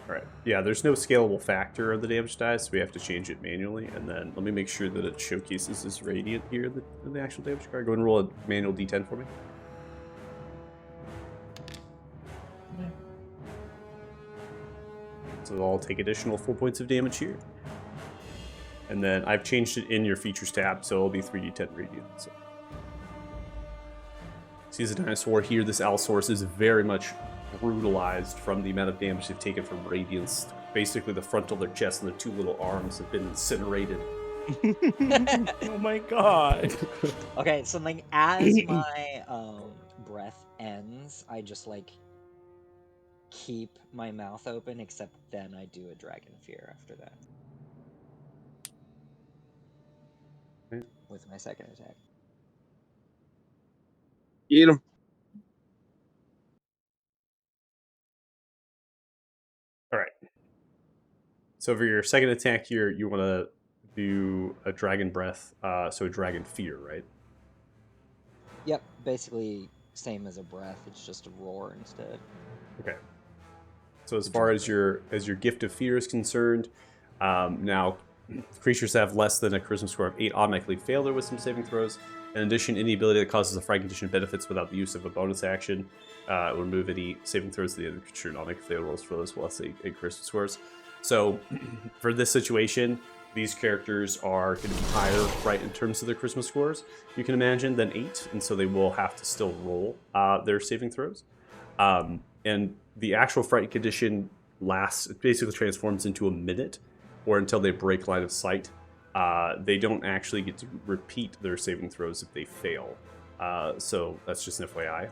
Alright. Yeah, there's no scalable factor of the damage dice, so we have to change it manually. And then let me make sure that it showcases this radiant here in the actual damage card. Go ahead and roll a manual d10 for me. So they'll all take additional 4 points of damage here. And then I've changed it in your features tab, so it'll be 3d10 radiant. So. See, as a dinosaur here, this Allosaurus is very much brutalized from the amount of damage they've taken from radiance. Basically, the front of their chest and their 2 little arms have been incinerated. Oh my god. Okay, so like as my breath ends, I just like keep my mouth open, except then I do a dragon fear after that. Okay. With my second attack. Eat them. All right. So for your second attack here, you want to do a dragon breath, so a dragon fear, right? Yep, basically same as a breath. It's just a roar instead. Okay. So as far as your gift of fear is concerned, now creatures that have less than a charisma score of 8 automatically fail their wisdom saving throws. In addition, any ability that causes a frightened condition benefits without the use of a bonus action. It will remove any saving throws the other creature and automatic fail rolls for those less 8 charisma scores. So for this situation, these characters are going to be higher, right, in terms of their charisma scores, you can imagine, than 8, and so they will have to still roll their saving throws. And the actual frightened condition lasts, it basically transforms into a minute, or until they break line of sight. They don't actually get to repeat their saving throws if they fail. So that's just an FYI.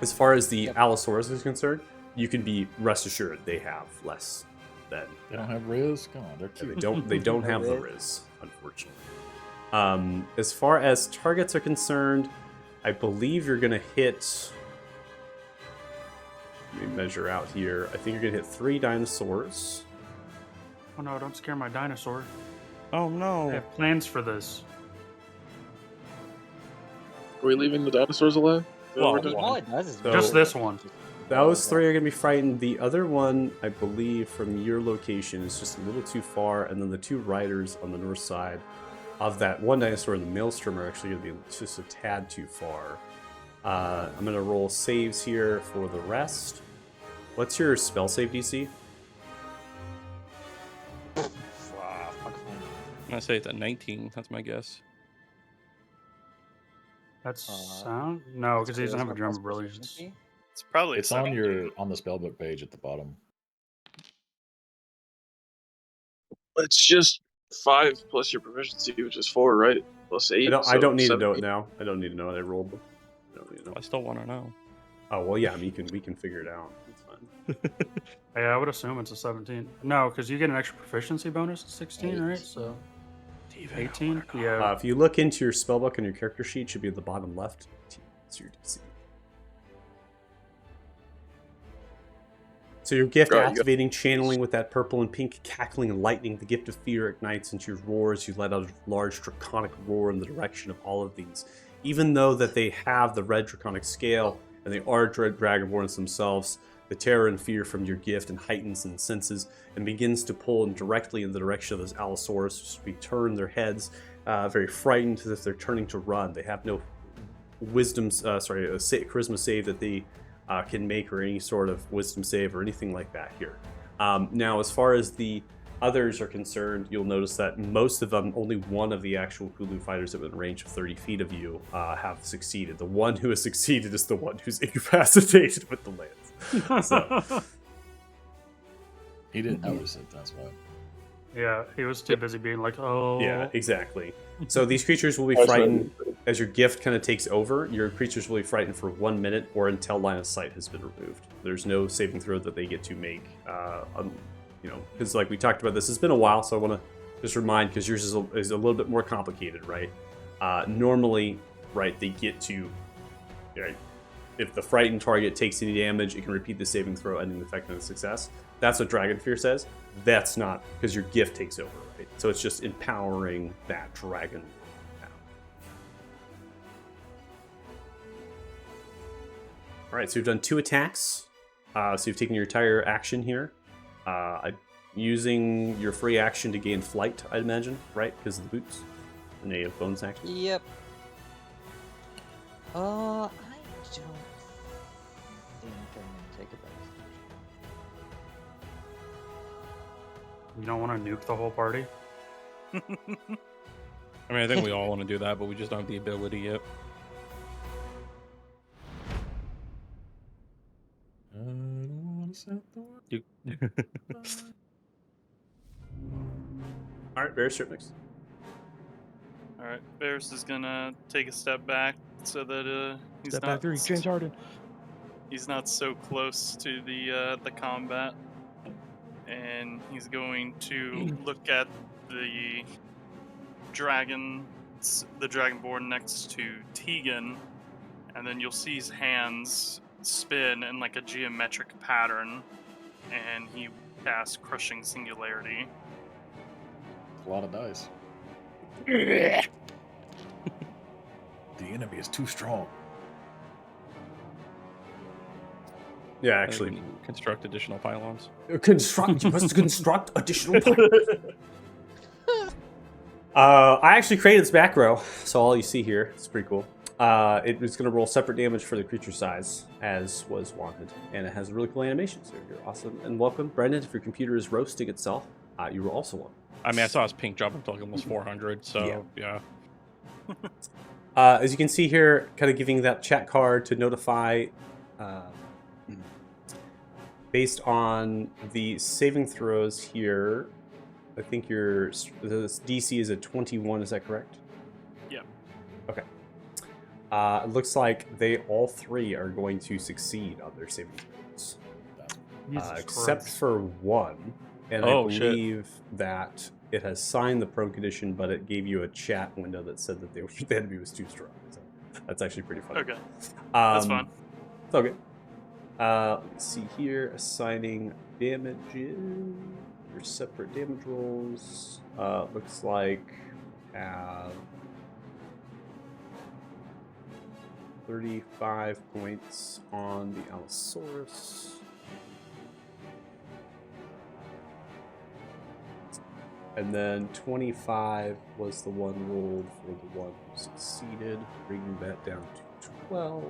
As far as the Allosaurus is concerned, you can be rest assured they have less than. They don't have Riz? Come on, they're Yeah, cute. they don't have the Riz, unfortunately. As far as targets are concerned, I believe you're gonna hit. Let me measure out here. I think you're gonna hit 3 dinosaurs. Oh no, don't scare my dinosaur. Oh I no. have plans for this. Are we leaving the dinosaurs alive? Well, We're just- All it does is So- Just this one. Those 3 are gonna be frightened. The other one, I believe, from your location is just a little too far, and then the 2 riders on the north side of that one dinosaur in the maelstrom are actually gonna be just a tad too far. I'm gonna roll saves here for the rest. What's your spell save DC? I'm gonna say it's a 19. That's my guess. That's sound? No, because he doesn't have a Charisma drum plus brilliance. proficiency? It's probably It's on the spellbook page at the bottom. It's just 5 plus your proficiency, which is 4, right? +8. I so don't need to know it 17. now. I don't need to know it. I rolled them. I don't need to know. I still want to know. Oh well, yeah. I mean, we can figure it out. It's fine. Yeah, I would assume it's a 17. No, because you get an extra proficiency bonus at 16, right? Eight. So Steven, 18. Yeah. If you look into your spellbook and your character sheet, it should be at the bottom left. It's your DC. So your gift Right, you got- activating, channeling with that purple and pink cackling lightning, the gift of fear ignites into your roars. You let out a large draconic roar in the direction of all of these. Even though that they have the red draconic scale and they are dragonborns themselves, the terror and fear from your gift and heightens and senses and begins to pull in directly in the direction of those Allosaurus. We turn their heads, very frightened, as if they're turning to run. They have no charisma save that they can make, or any sort of wisdom save or anything like that here. Now, as far as the others are concerned, you'll notice that most of them, only one of the actual Hulu fighters that were in range of 30 feet of you have succeeded. The one who has succeeded is the one who's incapacitated with the lance. So, He didn't notice it. That's why. Yeah, he was too busy being like, oh. yeah, exactly. So these creatures will be That's frightened right. as your gift kind of takes over. Your creatures will be frightened for 1 minute or until line of sight has been removed. There's no saving throw that they get to make. Because like we talked about, this has been a while, so I want to just remind, because yours is a little bit more complicated, right? Normally, right, they get to, right, if the frightened target takes any damage, it can repeat the saving throw, ending the effect on a success. That's what Dragon Fear says. That's not, because your gift takes over, right? So it's just empowering that dragon. All right, so you've done 2 attacks. So you've taken your entire action here. Using your free action to gain flight, I'd imagine, right? Because of the boots. And they have bonus action. Yep. I don't think I'm gonna take a bonus. You don't want to nuke the whole party? I mean, I think we all want to do that, but we just don't have the ability yet. I don't want to set the world You... All right, Bear strip next. All right, Varys is gonna take a step back so that he's Step not back 3, James Harden. he's not so close to the combat, and he's going to look at the dragonborn next to Tegan, and then you'll see his hands spin in like a geometric pattern, and he casts Crushing Singularity. A lot of dice. The enemy is too strong. Yeah, And actually. we can construct additional pylons. Construct. You must construct additional I actually created this back row, so all you see here, it's pretty cool. It was going to roll separate damage for the creature size, as was wanted, and it has a really cool animation, so you're awesome. And welcome, Brendan. If your computer is roasting itself, you were also one. I mean, I saw his pink jump up to like almost 400, so yeah. As you can see here, kind of giving that chat card to notify, based on the saving throws here, I think the DC is a 21, is that correct? Yep. Okay. It looks like they all 3 are going to succeed on their saving throws. Except Christ. for one, and Oh, I shit. believe that it has signed the prone condition, but it gave you a chat window that said that the enemy was too strong. So that's actually pretty funny. Okay, that's fine. It's all good. Let's see here, assigning damages, your separate damage rolls. Looks like have 35 points on the Allosaurus. And then 25 was the one rolled for the one who succeeded, bringing that down to 12.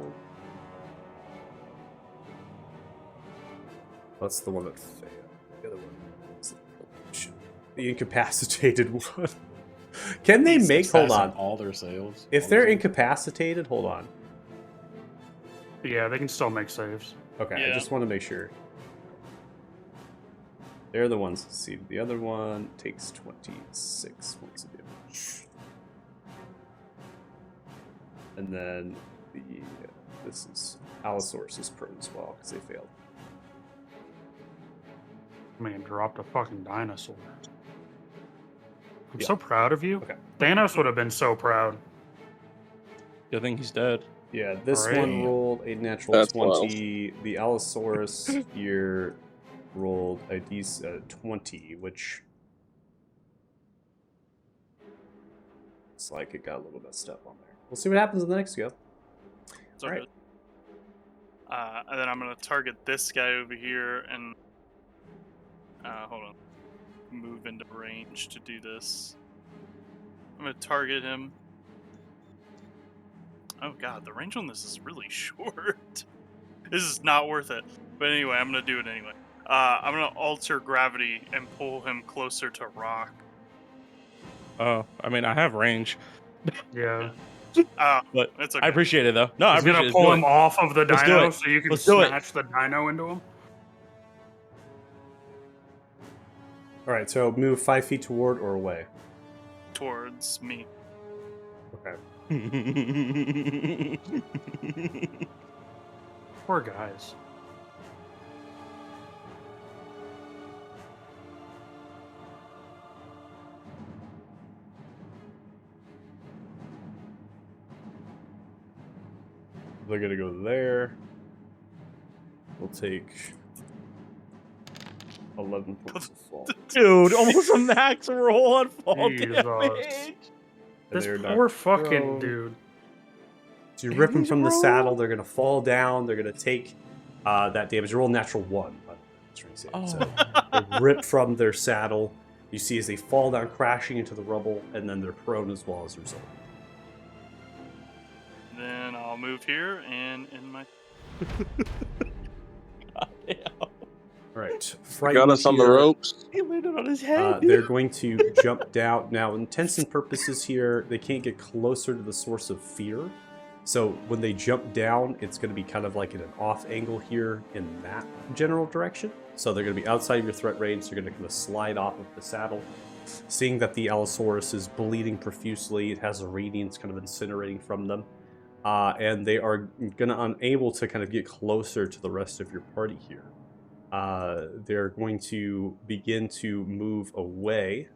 That's the one that failed. The other one was the incapacitated one. Can they make? Hold Pass on. all their sales. If they're incapacitated, hold on. Yeah, they can still make saves. Okay, I Yeah. just want to make sure. They're the ones succeeded. The other one takes 26 points of damage. And then this is Allosaurus is prone as well because they failed. Man, dropped a fucking dinosaur. I'm Yeah. so proud of you. Okay. Thanos would have been so proud. Good thing he's dead. Yeah, this Alright. one rolled a natural That's 20. The Allosaurus here rolled a 20, which it's like it got a little messed up on there. We'll see what happens in the next go. It's all Alright. good. And then I'm gonna target this guy over here and hold on. Move into range to do this. I'm gonna target him. Oh god, the range on this is really short. This is not worth it. But anyway, I'm gonna do it anyway. I'm gonna alter gravity and pull him closer to rock. Oh, I mean, I have range. Yeah. But It's okay. I appreciate it though. No, I He's appreciate gonna it. pull Do him it. off of the Let's do dino it. so you can Let's do it. snatch the dino into him. Alright, so move 5 feet toward or away. Towards me. Okay. Poor guys. They're gonna go there. We'll take 11 points of fall. Dude, almost a max roll on fall Jesus. damage. And This they're not poor fucking prone. dude. So you rip them He's from the rolled. saddle, they're gonna fall down, they're gonna take that damage. Roll natural 1, by the way. That's what I'm saying. Oh. So they're ripped from their saddle. You see as they fall down, crashing into the rubble, and then they're prone as well as a result. Then I'll move here and in my Alright. Got us on the ropes. He landed on his head. They're going to jump down. Now, intents and purposes here, they can't get closer to the source of fear. So when they jump down, it's going to be kind of like in an off angle here in that general direction. So they're going to be outside of your threat range. They're going to kind of slide off of the saddle. Seeing that the Allosaurus is bleeding profusely, it has a radiance kind of incinerating from them. And they are going to unable to kind of get closer to the rest of your party here. They're going to begin to move away,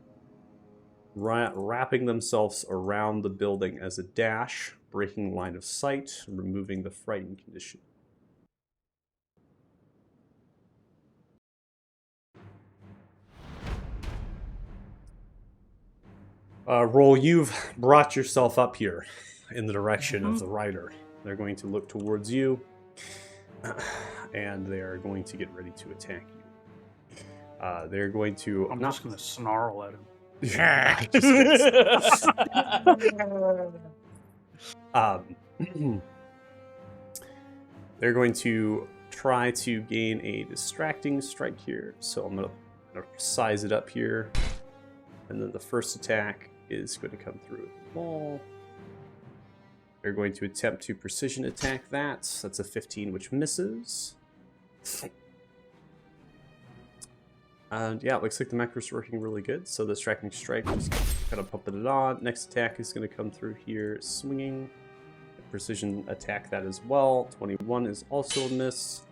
wrapping themselves around the building as a dash, breaking line of sight, removing the frightened condition. Roll, you've brought yourself up here in the direction of the rider. They're going to look towards you, and they are going to get ready to attack you. They're going to... I'm just gonna snarl at him. They're going to try to gain a distracting strike here. So I'm going to size it up here. And then the first attack is going to come through the wall. They're going to attempt to precision attack that. That's a 15, which misses. And yeah, it looks like the macro's working really good. So the striking strike is kind of pumping it on. Next attack is going to come through here, swinging. Precision attack that as well. 21 is also a miss.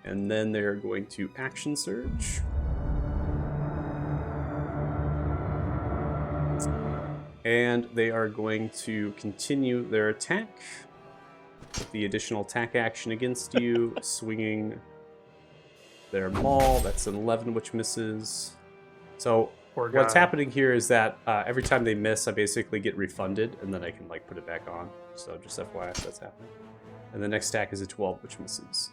And then they're going to action surge. And they are going to continue their attack with the additional attack action against you, swinging their maul. That's an 11, which misses. So Poor what's guy. happening here is that every time they miss, I basically get refunded, and then I can like put it back on. So just FYI, that's happening. And the next stack is a 12, which misses.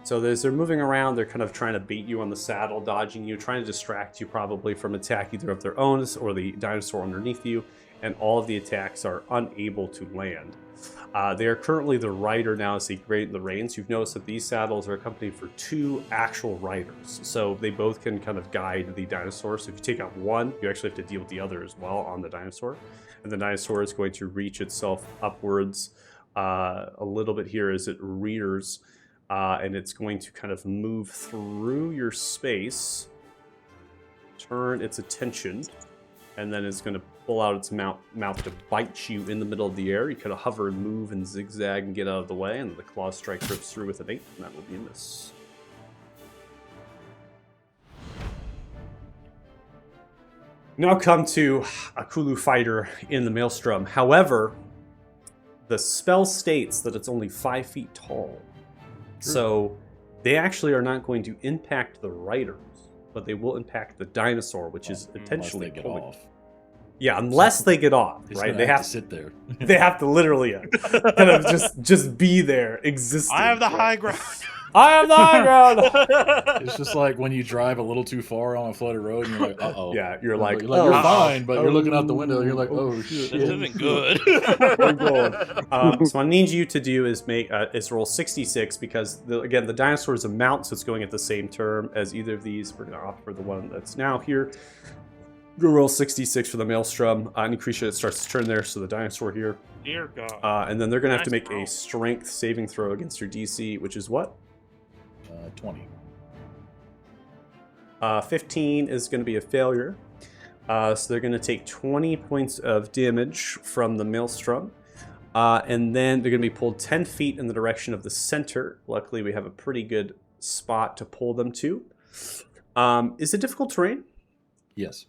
So as they're moving around, they're kind of trying to bait you on the saddle, dodging you, trying to distract you probably from attack either of their own or the dinosaur underneath you, and all of the attacks are unable to land. They are currently the rider now as they grade the reins. You've noticed that these saddles are accompanied for 2 actual riders, so they both can kind of guide the dinosaur. So if you take out one, you actually have to deal with the other as well on the dinosaur. And the dinosaur is going to reach itself upwards a little bit here as it rears, and it's going to kind of move through your space, turn its attention and then it's going to pull out its mouth to bite you in the middle of the air. You kind of hover and move and zigzag and get out of the way, and the claw strike rips through with an 8, and that will be a miss. Now come to a Kulu fighter in the Maelstrom. However, the spell states that it's only 5 feet tall. So they actually are not going to impact the riders, but they will impact the dinosaur, which is intentionally get pulling. off. Yeah, unless they get off, He's right? gonna They have have to sit there. they have to literally kind of just be there, existing. I have the right? high ground. I am the high ground. It's just like when you drive a little too far on a flooded road, and you're like, "Uh oh." Yeah, you're like, you're oh, fine, but you're looking out the window, and you're like, oh, "Oh shit." This isn't good. We're good. So what I need you to do is roll 66 because again the dinosaur is a mount, so it's going at the same term as either of these. We're going to opt for the one that's now here. Go roll 66 for the Maelstrom. Any creature that starts to turn there, so the dinosaur here. Dear God. And then they're going to have to Nice make roll. a strength saving throw against your DC, which is what? 20. 15 is going to be a failure. So they're going to take 20 points of damage from the Maelstrom. And then they're going to be pulled 10 feet in the direction of the center. Luckily, we have a pretty good spot to pull them to. Is it difficult terrain? Yes.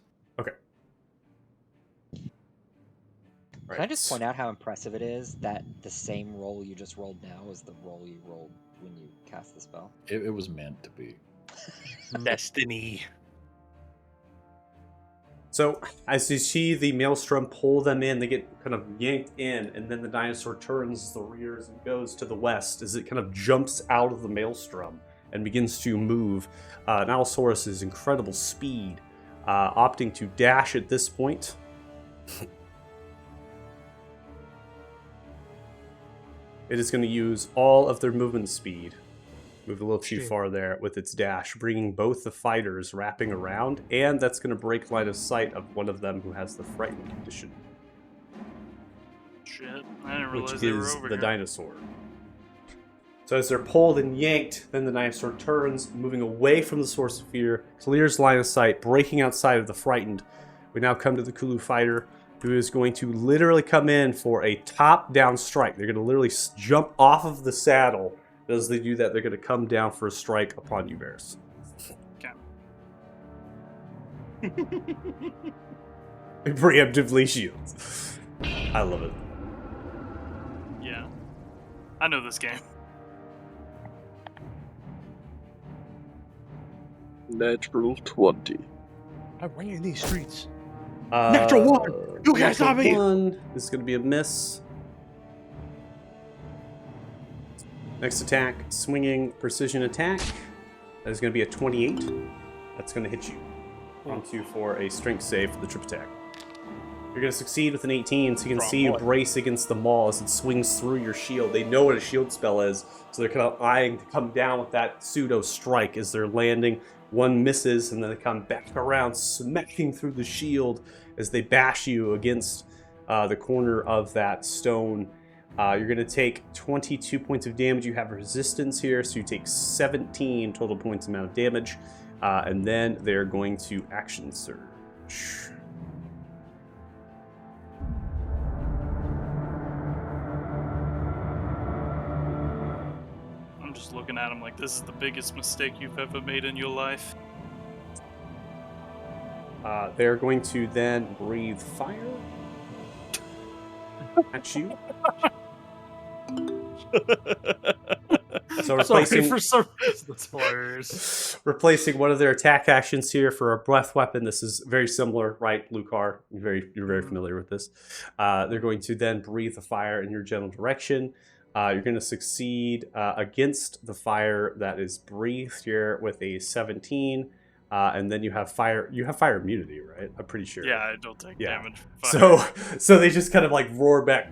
Can I just point out how impressive it is that the same roll you just rolled now is the roll you rolled when you cast the spell? It was meant to be. Destiny. So as you see the Maelstrom pull them in, they get kind of yanked in, and then the dinosaur turns the rears and goes to the west as it kind of jumps out of the Maelstrom and begins to move. Allosaurus' incredible speed, opting to dash at this point. It is going to use all of their movement speed. Moved a little too far there with its dash, bringing both the fighters wrapping around, and that's going to break line of sight of one of them who has the frightened condition, Shit, I didn't realize which they were is over the here. dinosaur. So as they're pulled and yanked, then the dinosaur turns, moving away from the source of fear, clears line of sight, breaking outside of the frightened. We now come to the Kulu fighter, who is going to literally come in for a top-down strike. They're going to literally jump off of the saddle. As they do that, they're going to come down for a strike upon you, Varys. Preemptively shields. I love it. Yeah. I know this game. Natural 20. I ran these streets. Uh, Natural one! You can't stop me! One. This is going to be a miss. Next attack, swinging precision attack. That is going to be a 28. That's going to hit you. Onto for a strength save for the trip attack. You're going to succeed with an 18, so you can Strong see you boy. brace against the maul as it swings through your shield. They know what a shield spell is, so they're kind of eyeing to come down with that pseudo strike as they're landing. One misses, and then they come back around, smacking through the shield as they bash you against the corner of that stone. You're going to take 22 points of damage. You have resistance here, so you take 17 total points amount of damage. And then they're going to action surge. I'm just looking at him like this is the biggest mistake you've ever made in your life. They're going to then breathe fire at you. So Sorry, replacing for some reason, that's hilarious. replacing one of their attack actions here for a breath weapon. This is very similar, right, Lucar? You're very familiar with this. They're going to then breathe the fire in your general direction. You're going to succeed against the fire that is breathed here with a 17. And then you have fire. You have fire immunity, right? I'm pretty sure. Yeah, I don't take Yeah. damage from fire. So they just kind of like roar back,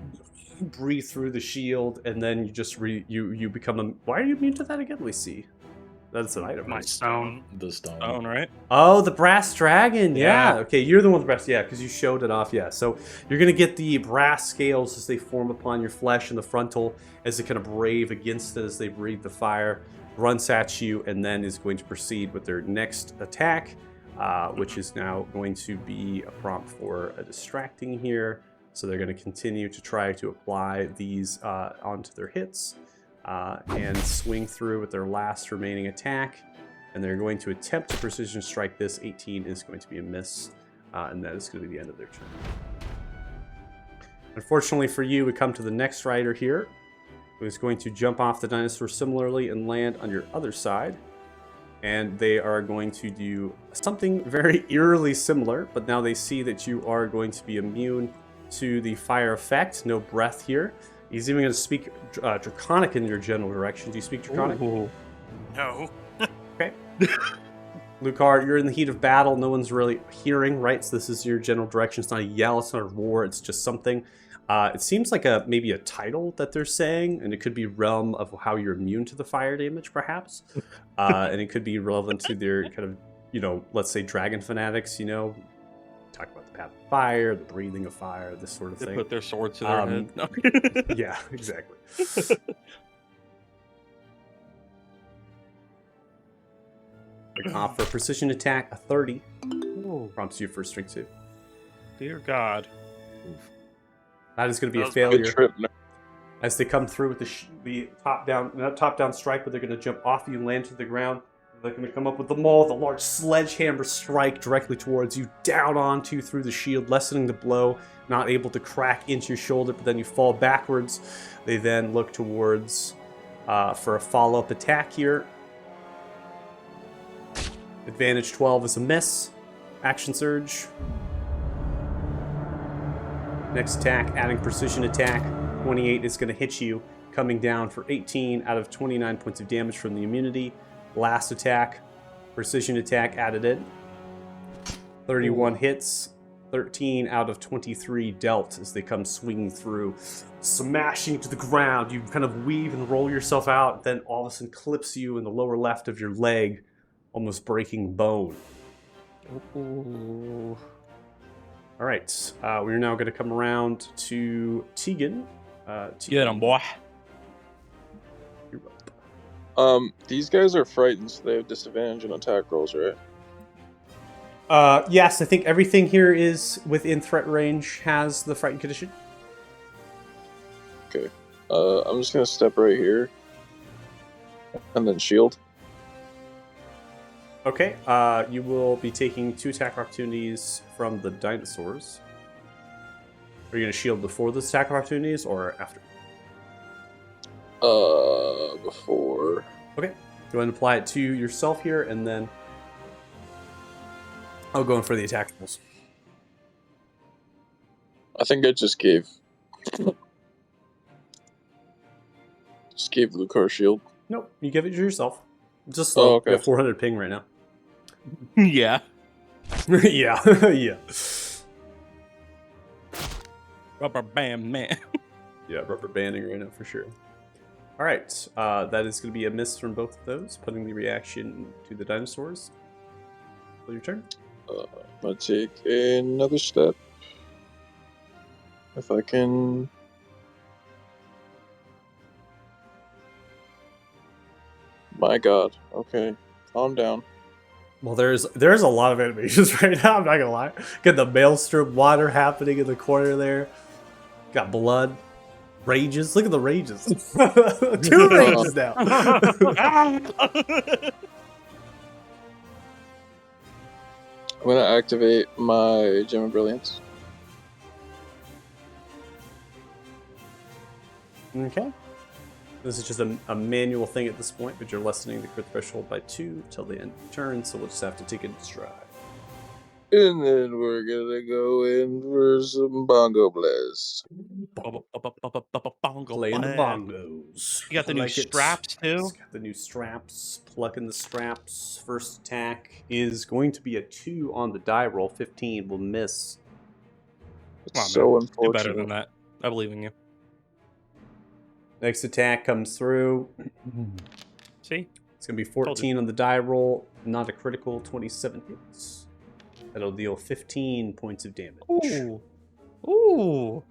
breathe through the shield, and then you just you become a. Why are you immune to that again? Let me see. That's an item. My right? stone. The stone. Stone, right? Oh, the brass dragon. Yeah. Yeah. Okay, you're the one with the brass. Yeah, because you showed it off. Yeah. So you're gonna get the brass scales as they form upon your flesh and the frontal as they kind of brave against it as they breathe the fire. Runs at you and then is going to proceed with their next attack. which is now going to be a prompt for a distracting here. So they're going to continue to try to apply these onto their hits and swing through with their last remaining attack. And they're going to attempt to precision strike this. 18 is going to be a miss, and that is going to be the end of their turn. Unfortunately for you, we come to the next rider here, who is going to jump off the dinosaur similarly and land on your other side. And they are going to do something very eerily similar, but now they see that you are going to be immune to the fire effect. No breath here. He's even going to speak Draconic in your general direction. Do you speak Draconic? Ooh. No. Okay. Lucar, you're in the heat of battle. No one's really hearing, right? So this is your general direction. It's not a yell. It's not a roar. It's just something. It seems like maybe a title that they're saying, and it could be realm of how you're immune to the fire damage, perhaps. And it could be relevant to their kind of, let's say dragon fanatics, talk about the path of fire, the breathing of fire, this sort of They thing. put their swords to their head. No. Yeah, exactly. For a precision attack, a 30 Ooh, prompts you for a strength save. dear God. That is going to be a That was failure. Good trip. As they come through with the top-down strike, but they're going to jump off you and land to the ground. They're going to come up with the maul, the large sledgehammer strike directly towards you, down onto through the shield, lessening the blow, not able to crack into your shoulder, but then you fall backwards. They then look towards for a follow-up attack here. Advantage 12 is a miss. Action surge. Next attack, adding precision attack. 28 is going to hit you, coming down for 18 out of 29 points of damage from the immunity. Last attack, precision attack added in. 31 hits, 13 out of 23 dealt as they come swinging through, smashing to the ground. You kind of weave and roll yourself out, then all of a sudden clips you in the lower left of your leg, almost breaking bone. Ooh. All right, we're now going to come around to Tegan. Get him, boy. You're up. These guys are frightened, so they have disadvantage on attack rolls, right? Yes, I think everything here is within threat range has the frightened condition. Okay. I'm just gonna step right here, and then shield. Okay, you will be taking 2 attack opportunities from the dinosaurs. Are you going to shield before the attack opportunities or after? Before. Okay, go ahead and apply it to yourself here, and then I'll go in for the attack rolls. I think I just gave Lucar shield. Nope, you give it to yourself. Just slow. Oh, okay. You have 400 ping right now. Yeah. Yeah, yeah. Rubber band man. Yeah, rubber banding right now for sure. All right, that is going to be a miss from both of those, putting the reaction to the dinosaurs. Your turn. I'm gonna take another step. If I can. My God. Okay, calm down. Well, there's a lot of animations right now. I'm not gonna lie. Got the maelstrom water happening in the corner there. Got blood, rages. Look at the rages. 2 rages now. I'm gonna activate my Gem of Brilliance. Okay. This is just a manual thing at this point, but you're lessening the crit threshold by 2 till the end of the turn, so we'll just have to take it in stride. And then we're gonna go in for some Bongo Blast. Bongo Playing the band. bongos. You got the I new like it. straps too? It's got the new straps. Plucking the straps. First attack is going to be a 2 on the die roll. 15 will miss. It's Come on, so man. Do better unfortunate. than that. I believe in you. Next attack comes through. See? It's going to be 14 on the die roll. Not a critical. 27 hits. That'll deal 15 points of damage. Ooh. Ooh.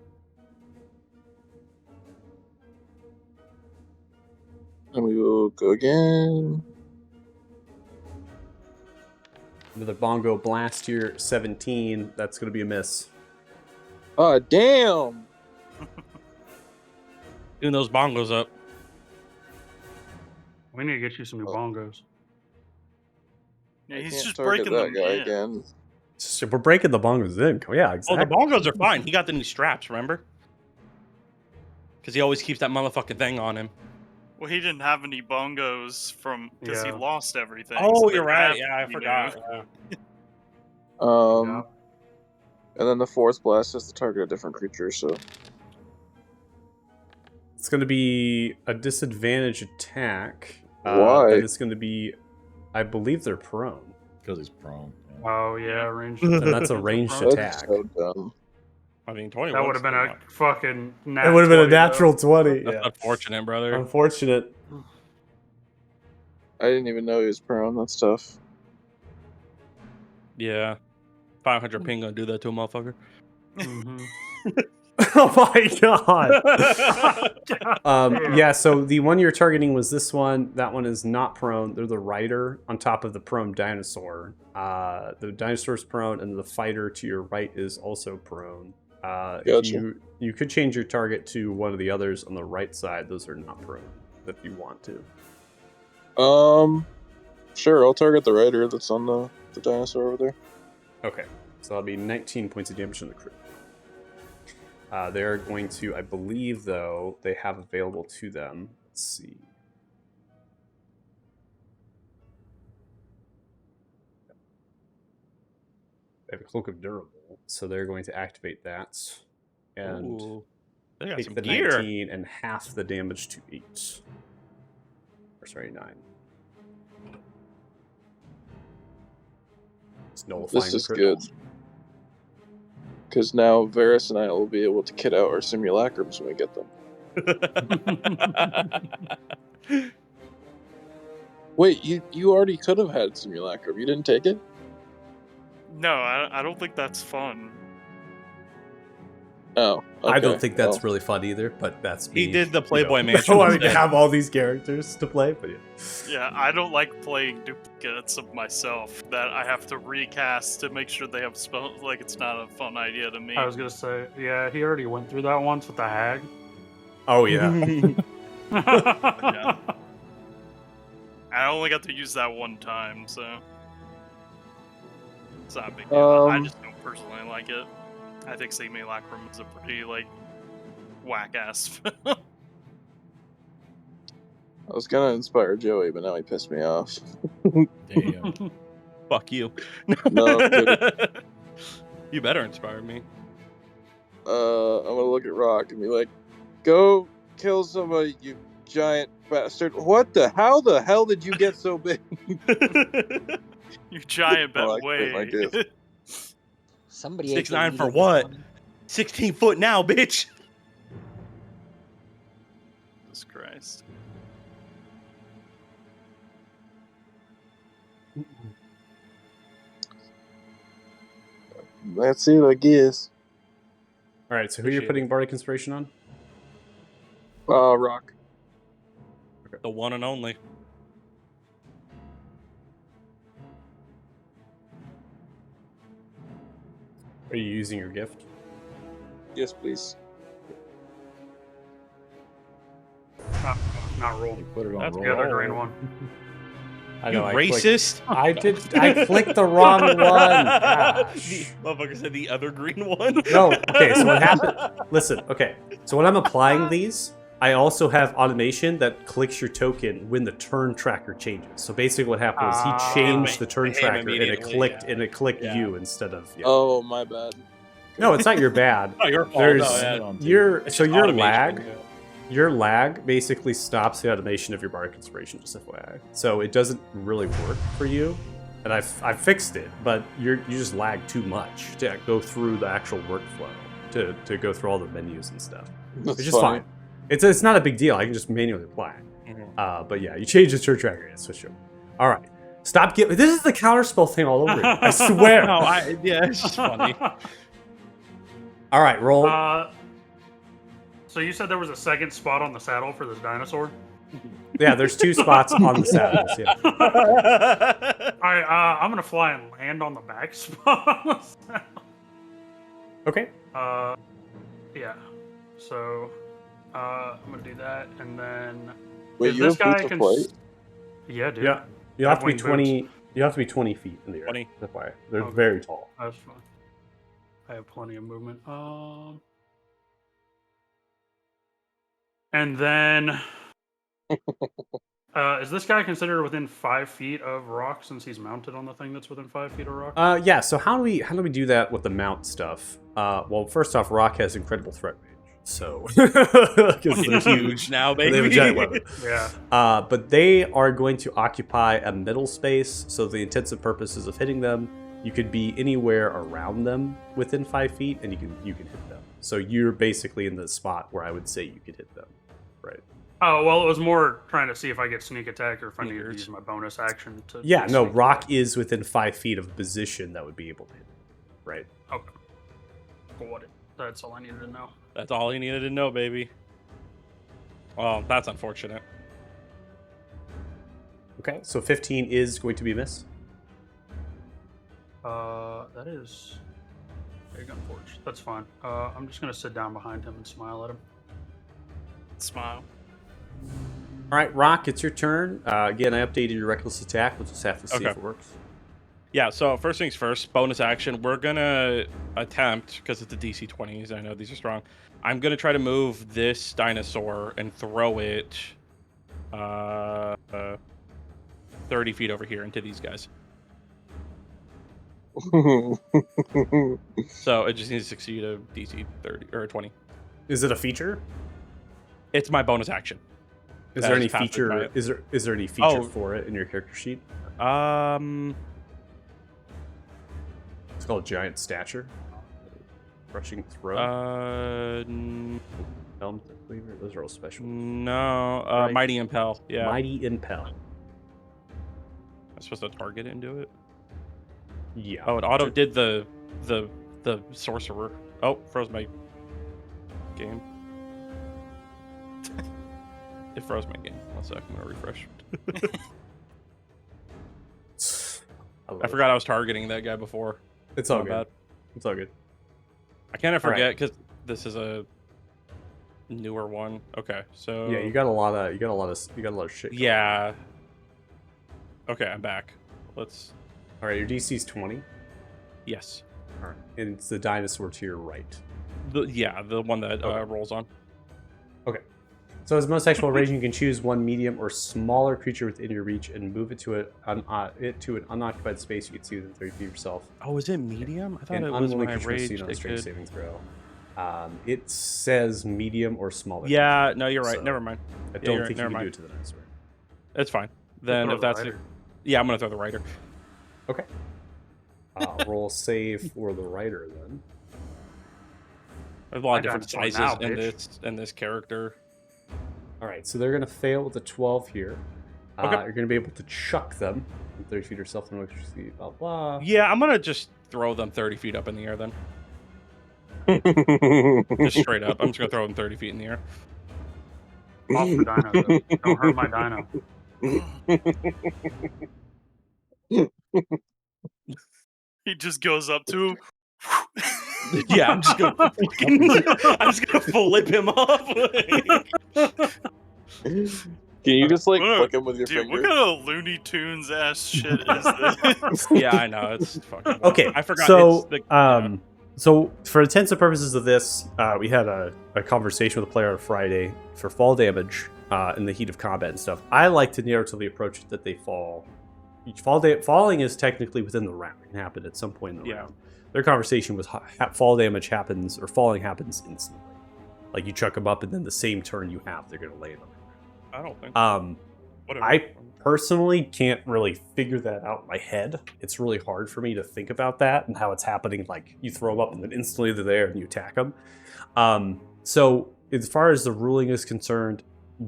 And we will go again. Another bongo blast here, 17. That's going to be a miss. Oh, damn. Doing those bongos up. We need to get you some new bongos. Yeah, I he's can't just target breaking that them guy in. again. So we're breaking the bongos in. Yeah, Oh, exactly. the bongos are fine. He got the new straps, remember? Because he always keeps that motherfucking thing on him. Well, he didn't have any bongos because he Yeah. lost everything. Oh, so they you're right. have Yeah, I to be forgot. new. Yeah. And then the fourth blast is to target a different creature, so It's going to be a disadvantage attack. Why? And it's going to be, I believe they're prone. Because he's prone. Yeah. Oh yeah, ranged. And that's a ranged That's attack. so dumb. I mean, 21. That would have been a fucking. It would have been a natural 20. That's Yeah. unfortunate, brother. Unfortunate. I didn't even know he was prone. That's tough. Yeah. 500 ping gonna do that to a motherfucker. Mhm. Oh my god. Damn. Yeah, so the one you're targeting was this one. That one is not prone. They're the rider on top of the prone dinosaur. The dinosaur's prone, and the fighter to your right is also prone. If Gotcha. you could change your target to one of the others on the right side. Those are not prone if you want to. Sure, I'll target the rider that's on the dinosaur over there. Okay, so that'll be 19 points of damage on the crit. They're going to, I believe, though, they have available to them. Let's see. They have a Cloak of Durable, so they're going to activate that and Ooh, they got take some the gear. 19 and half the damage to 8. Or sorry, 9. It's nullifying This the is crit. good. Because now Varys and I will be able to kit out our simulacrums when we get them. Wait, you already could have had simulacrum. You didn't take it? No, I don't think that's fun. Oh, I don't okay, think that's well. really fun either, but that's me. He did the you Playboy know, Mansion wanting to instead. have all these characters to play, but yeah. Yeah, I don't like playing duplicates of myself that I have to recast to make sure they have spells. Like, it's not a fun idea to me. I was gonna say, yeah, he already went through that once with the hag. Oh yeah. Yeah. I only got to use that one time, so it's not a big deal. I just don't personally like it. I think Simulacrum is a pretty, like, whack-ass spell. I was gonna inspire Joey, but now he pissed me off. Damn. Fuck you. No, I'm kidding. You better inspire me. I'm gonna look at Rock and be like, "Go kill somebody, you giant bastard!" What the? How the hell did you get so big? You giant bet Oh, I quit my way. gift. Somebody 6'9" AKA for this what? one. 16 foot now, bitch. Jesus Christ. That's it, I guess. All right, so who you're Appreciate putting Bardic Inspiration on? Rock. The one and only. Are you using your gift? Yes, please. Not roll. They put it on That's roll. The other roll. green one. I You know. I clicked- racist. I did. I clicked the wrong one. Gosh. The motherfucker said the other green one. No. Okay. So what happened? Listen. Okay. So when I'm applying these, I also have automation that clicks your token when the turn tracker changes. So basically, what happened was he changed the turn him tracker and it immediately, clicked yeah. you instead of. Yeah. Oh, my bad. No, it's not your bad. Oh, your fault. There's No, yeah. your so your Automation, lag. yeah. Your lag basically stops the automation of your Bardic Inspiration, just FYI. So it doesn't really work for you. And I've fixed it, but you just lag too much to go through the actual workflow, to go through all the menus and stuff. That's Which is funny. fine. It's not a big deal. I can just manually apply it. Mhm. But yeah, you change the turn tracker, yeah, switch over. All right. Stop giving. This is the counterspell thing all over again. I swear. No, yeah, it's just funny. All right, roll. So you said there was a second spot on the saddle for this dinosaur? Yeah, there's 2 spots on the saddles. Yeah. Alright, I'm gonna fly and land on the back spot. Okay. Yeah. So, I'm gonna do that, and then Wait, if you this have guy boots of can. flight? Yeah, dude. Yeah. You I have have to be winged 20. You have to be 20 feet in the air. 20. That's why they're Okay. very tall. That's fine. I have plenty of movement. And then, is this guy considered within 5 feet of rock since he's mounted on the thing that's within 5 feet of rock? Yeah. So how do we do that with the mount stuff? Well, first off, Rock has incredible threat range, so because Fucking huge now, They have a baby. giant weapon. Yeah. But they are going to occupy a middle space, so the intensive purposes of hitting them, you could be anywhere around them within 5 feet, and you can hit them. So you're basically in the spot where I would say you could hit them, right? Oh, well, it was more trying to see if I get sneak attack or if I need to Sneakers. use my bonus action to. Yeah, do no, sneak Rock attack. is within 5 feet of a position that would be able to hit, right? Okay. Got it. That's all I needed to know. That's all he needed to know, baby. Well, that's unfortunate. Okay, so 15 is going to be a miss. That is big unfortunate. That's fine. I'm just gonna sit down behind him and smile at him. Smile. All right, Rock, it's your turn. Again, I updated your reckless attack. We'll just have to see Okay. if it works. Yeah, so first things first, bonus action. We're going to attempt, because it's a DC 20s, I know these are strong. I'm going to try to move this dinosaur and throw it 30 feet over here into these guys. So it just needs to succeed a DC 30 or 20. Is it a feature? It's my bonus action. Is That there is any passed by feature? it. Is there any feature Oh. for it in your character sheet? It's called giant stature. Rushing throw. Helm, cleaver. Those are all special. No, Right. Mighty Impel. Yeah, Mighty impel. I'm supposed to target it and do it. Yeah. Oh, it auto did the sorcerer. Oh, froze my game. It froze my game. 1 sec, I'm gonna refresh. I forgot I was targeting that guy before. It's all My good. bad. It's all good. I kind of All right. forget because this is a newer one. Okay, so Yeah, you got a lot of shit. going on. yeah. Okay, I'm back. Let's. All right, your DC's 20. Yes. All right, and it's the dinosaur to your right. The one that Okay. rolls on. Okay. So as most sexual range, you can choose one medium or smaller creature within your reach and move it to an unoccupied space you can see within 30 feet of yourself. Oh, is it medium? I thought An it was unwilling when I creature must raged. succeed on a It strength could... saving throw. It says medium or smaller. Yeah, no, you're right. So, Never mind. I Yeah, don't you're think right, you never can do mind. it to the dinosaur. It's fine. Then Throw if the that's rider. yeah, I'm gonna throw the rider. Okay. Roll save for the rider then. There's a lot My of different dinosaur sizes now, in bitch. this character. All right, so they're going to fail with a 12 here. Okay. You're going to be able to chuck them from 30 feet yourself and electricity, blah, blah. Yeah, I'm gonna just throw them 30 feet up in the air then. Just straight up. I'm just gonna throw them 30 feet in the air. Off the dino. Though. Don't hurt my dino. He just goes up to him. Yeah, I'm just gonna flip him off. Can you just like Look, flick him with your Dude, what finger? kind of Looney Tunes ass shit is this? Yeah, I know. It's fucking Okay, I forgot so, it's the, yeah. so for intensive purposes of this, we had a conversation with a player on Friday for fall damage in the heat of combat and stuff. I like to narratively approach it that they fall. Falling is technically within the round. It can happen at some point in the Yeah. round. Their conversation was fall damage happens, or falling happens instantly. Like you chuck them up, and then the same turn you have, they're going to land on it. I don't think whatever. I personally can't really figure that out in my head. It's really hard for me to think about that and how it's happening. Like you throw them up and then instantly they're there and you attack them. So as far as the ruling is concerned,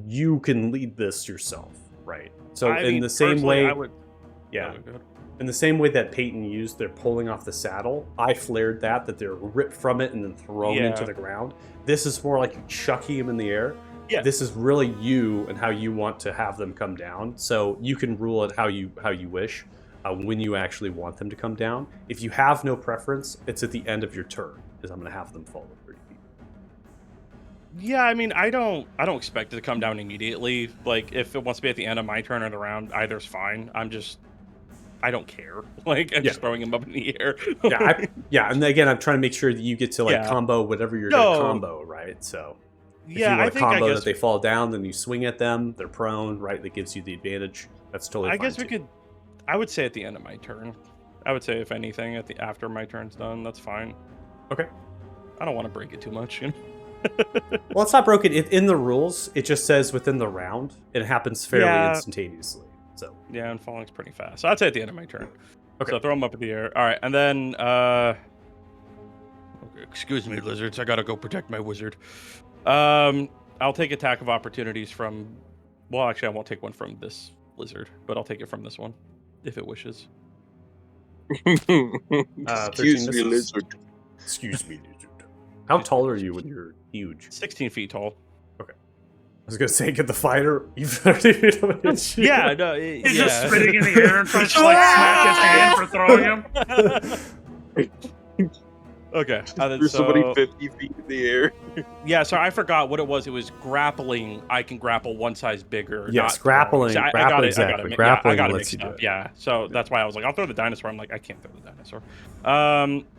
you can lead this yourself, right? So I in mean, the same personally, way, I would. yeah, Oh, good. in the same way that Peyton used their pulling off the saddle, I flared that they're ripped from it and then thrown Yeah. into the ground. This is more like you chucking them in the air. Yeah. this is really you and how you want to have them come down. So you can rule it how you wish when you actually want them to come down. If you have no preference, it's at the end of your turn, because I'm going to have them fall to 30 feet. Yeah, I mean, I don't expect it to come down immediately. Like, if it wants to be at the end of my turn or the round, either's fine. I don't care. Like, I'm just throwing him up in the air. Yeah, and again, I'm trying to make sure that you get to like Yeah. combo whatever you're going to combo, right? So if you Yeah, want I to think I combo guess that they fall down, then you swing at them. They're prone, right? That gives you the advantage. That's totally I fine. guess we could. I would say at the end of my turn. I would say if anything after my turn's done, that's fine. Okay. I don't want to break it too much. You know? Well, it's not broken. In the rules, it just says within the round. It happens fairly Yeah. instantaneously. So Yeah, and falling's pretty fast. So I'd say at the end of my turn. Okay. So throw them up in the air. All right, and then excuse me, lizards. I gotta go protect my wizard. I'll take attack of opportunities from. Well, actually, I won't take one from this lizard, but I'll take it from this one, if it wishes. 13 Excuse me, misses. lizard. Excuse me, lizard. How tall are you when you're huge? 16 feet tall. I was gonna say, get the fighter. You've 30 feet away and shoot. Yeah, no, He's just spitting in the air and trying to like smack his hand for throwing him. Okay. There's somebody 50 feet in the air. Yeah, so I forgot what it was. It was grappling. I can grapple one size bigger. Yes, not grappling. throwing. So I got Grappling, it. exactly. I Grappling got it lets mixed you do up. it. Yeah, so that's why I was like, I'll throw the dinosaur. I'm like, I can't throw the dinosaur.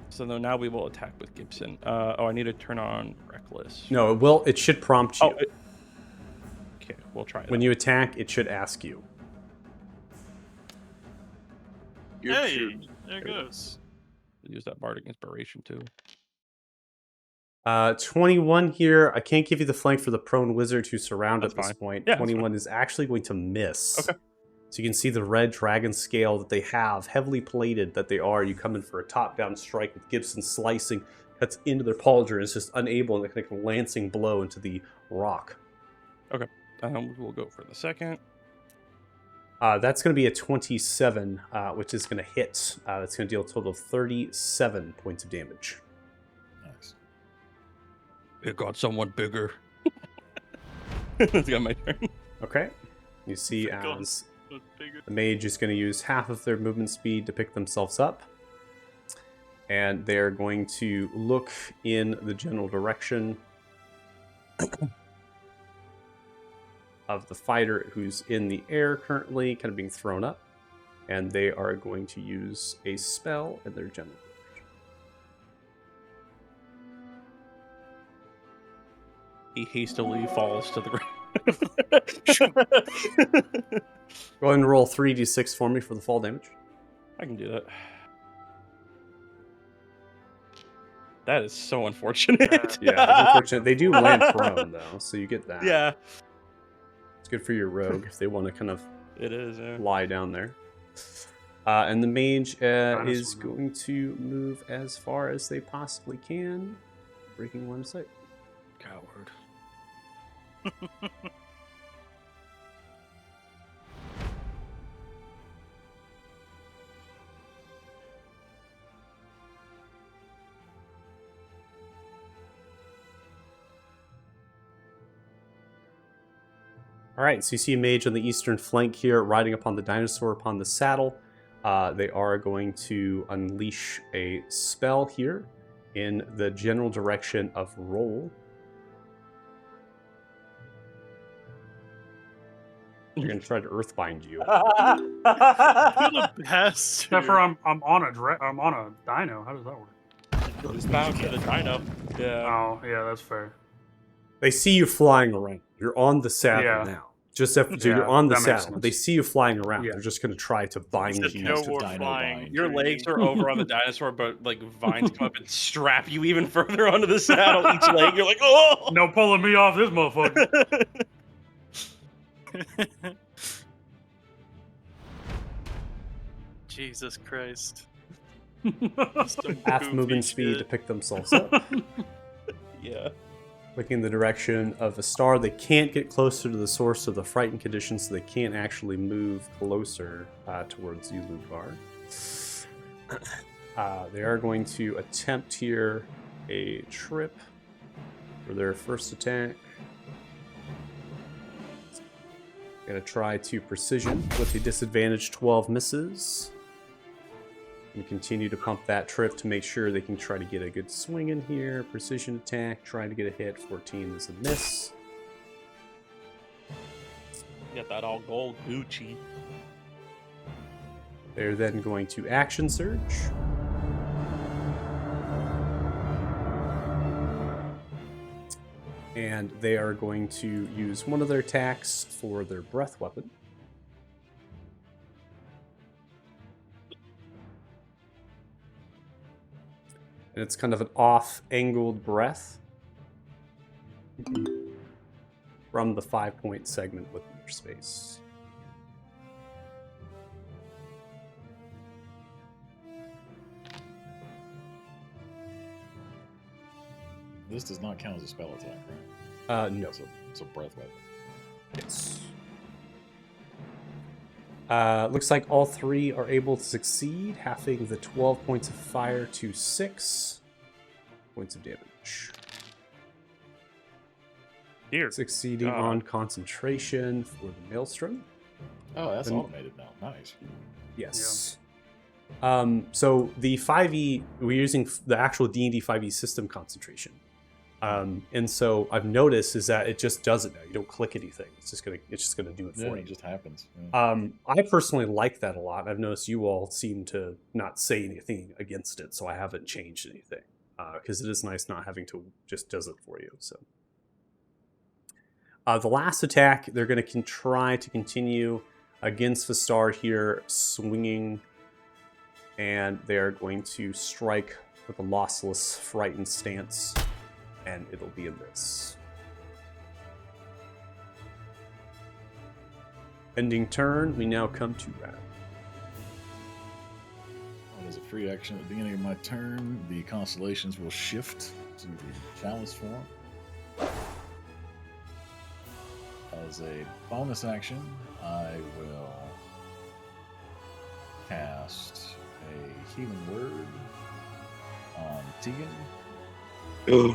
So now we will attack with Gibson. I need to turn on Reckless. No, it will. It should prompt you. Okay, we'll try it. When you attack, it should ask you. Hey, there it goes. Use that bardic inspiration too. 21 here. I can't give you the flank for the prone wizard who's surrounded That's at this fine. point. Yeah, that's 21 is actually going to miss. Okay. So you can see the red dragon scale that they have, heavily plated that they are. You come in for a top-down strike with Gibson slicing, cuts into their pauldron, and is just unable, and like a lancing blow into the rock. We'll go for the second. That's going to be a 27, which is going to hit. That's going to deal a total of 37 points of damage. Nice. It got someone bigger. That's got my turn. Okay. You see Thank God. as But bigger. the mage is going to use half of their movement speed to pick themselves up. And they're going to look in the general direction of the fighter who's in the air currently, kind of being thrown up. And they are going to use a spell in their general direction. He hastily falls to the ground. Go ahead and roll 3d6 for me for the fall damage. I can do that. That is so unfortunate. Yeah, it's unfortunate. They do land prone, though, so you get that. Yeah, It's good for your rogue if they want to kind of it is. Yeah. lie down there. And the mage is Dinosaur. going to move as far as they possibly can, breaking line of sight. Coward. All right, so you see a mage on the eastern flank here, riding upon the dinosaur upon the saddle. They are going to unleash a spell here in the general direction of Roll. They're going to try to earthbind you. You're the best. Except for I'm on a dino. How does that work? It's bound to the dino. Yeah. Oh yeah, that's fair. They see you flying around. You're on the saddle Yeah. now. Just after so Yeah, you're on the that makes saddle. sense. They see you flying around. Yeah. They're just going to try to bind Said you. no to more dino flying. bind. Your legs are over on the dinosaur, but like vines come up and strap you even further onto the saddle. Each leg, you're like, oh! No pulling me off this motherfucker. Jesus Christ. Some Half goofy movement speed to shit. pick themselves up. Yeah. Looking in the direction of a star. They can't get closer to the source of the frightened condition, so they can't actually move closer towards you, Lugar. They are going to attempt here a trip for their first attack. Gonna try to precision with the disadvantage 12 misses. And continue to pump that trip to make sure they can try to get a good swing in here. Precision attack, trying to get a hit. 14 is a miss. Got that all gold Gucci. They're then going to action surge. And they are going to use one of their attacks for their breath weapon. And it's kind of an off-angled breath from the 5-point segment within their space. This does not count as a spell attack, right? No. It's a breath weapon. Yes. Looks like all three are able to succeed, halving the 12 points of fire to 6 points of damage. Here. Succeeding on concentration for the Maelstrom. Oh, that's And- automated now. Nice. Yes. So the 5e, we're using the actual D&D 5e system concentration. And so I've noticed is that it just does it now. You don't click anything. It's just gonna do it Yeah, for it you. just happens. Yeah. I personally like that a lot. I've noticed you all seem to not say anything against it, so I haven't changed anything. Because it is nice not having to just does it for you. So the last attack, they're going to try to continue against Vistard here, swinging, and they're going to strike with a lossless, frightened stance, and it'll be a miss. Ending turn, we now come to Rad. As a free action at the beginning of my turn, the constellations will shift to the chalice form. As a bonus action, I will cast a healing word on Tegan, which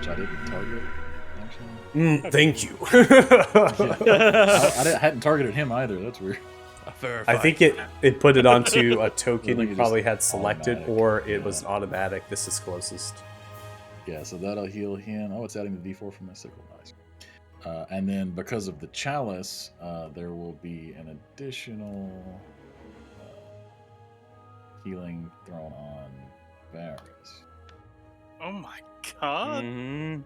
I didn't target, actually. Thank you. I hadn't targeted him either, that's weird. I think it put it onto a I token think you it probably just had selected, automatic, or it yeah. was automatic. This is closest. Yeah, so that'll heal him. Oh, it's adding the d4 from my sickle. Nice. And then because of the chalice, there will be an additional healing thrown on Varys. Oh my god. Mhm.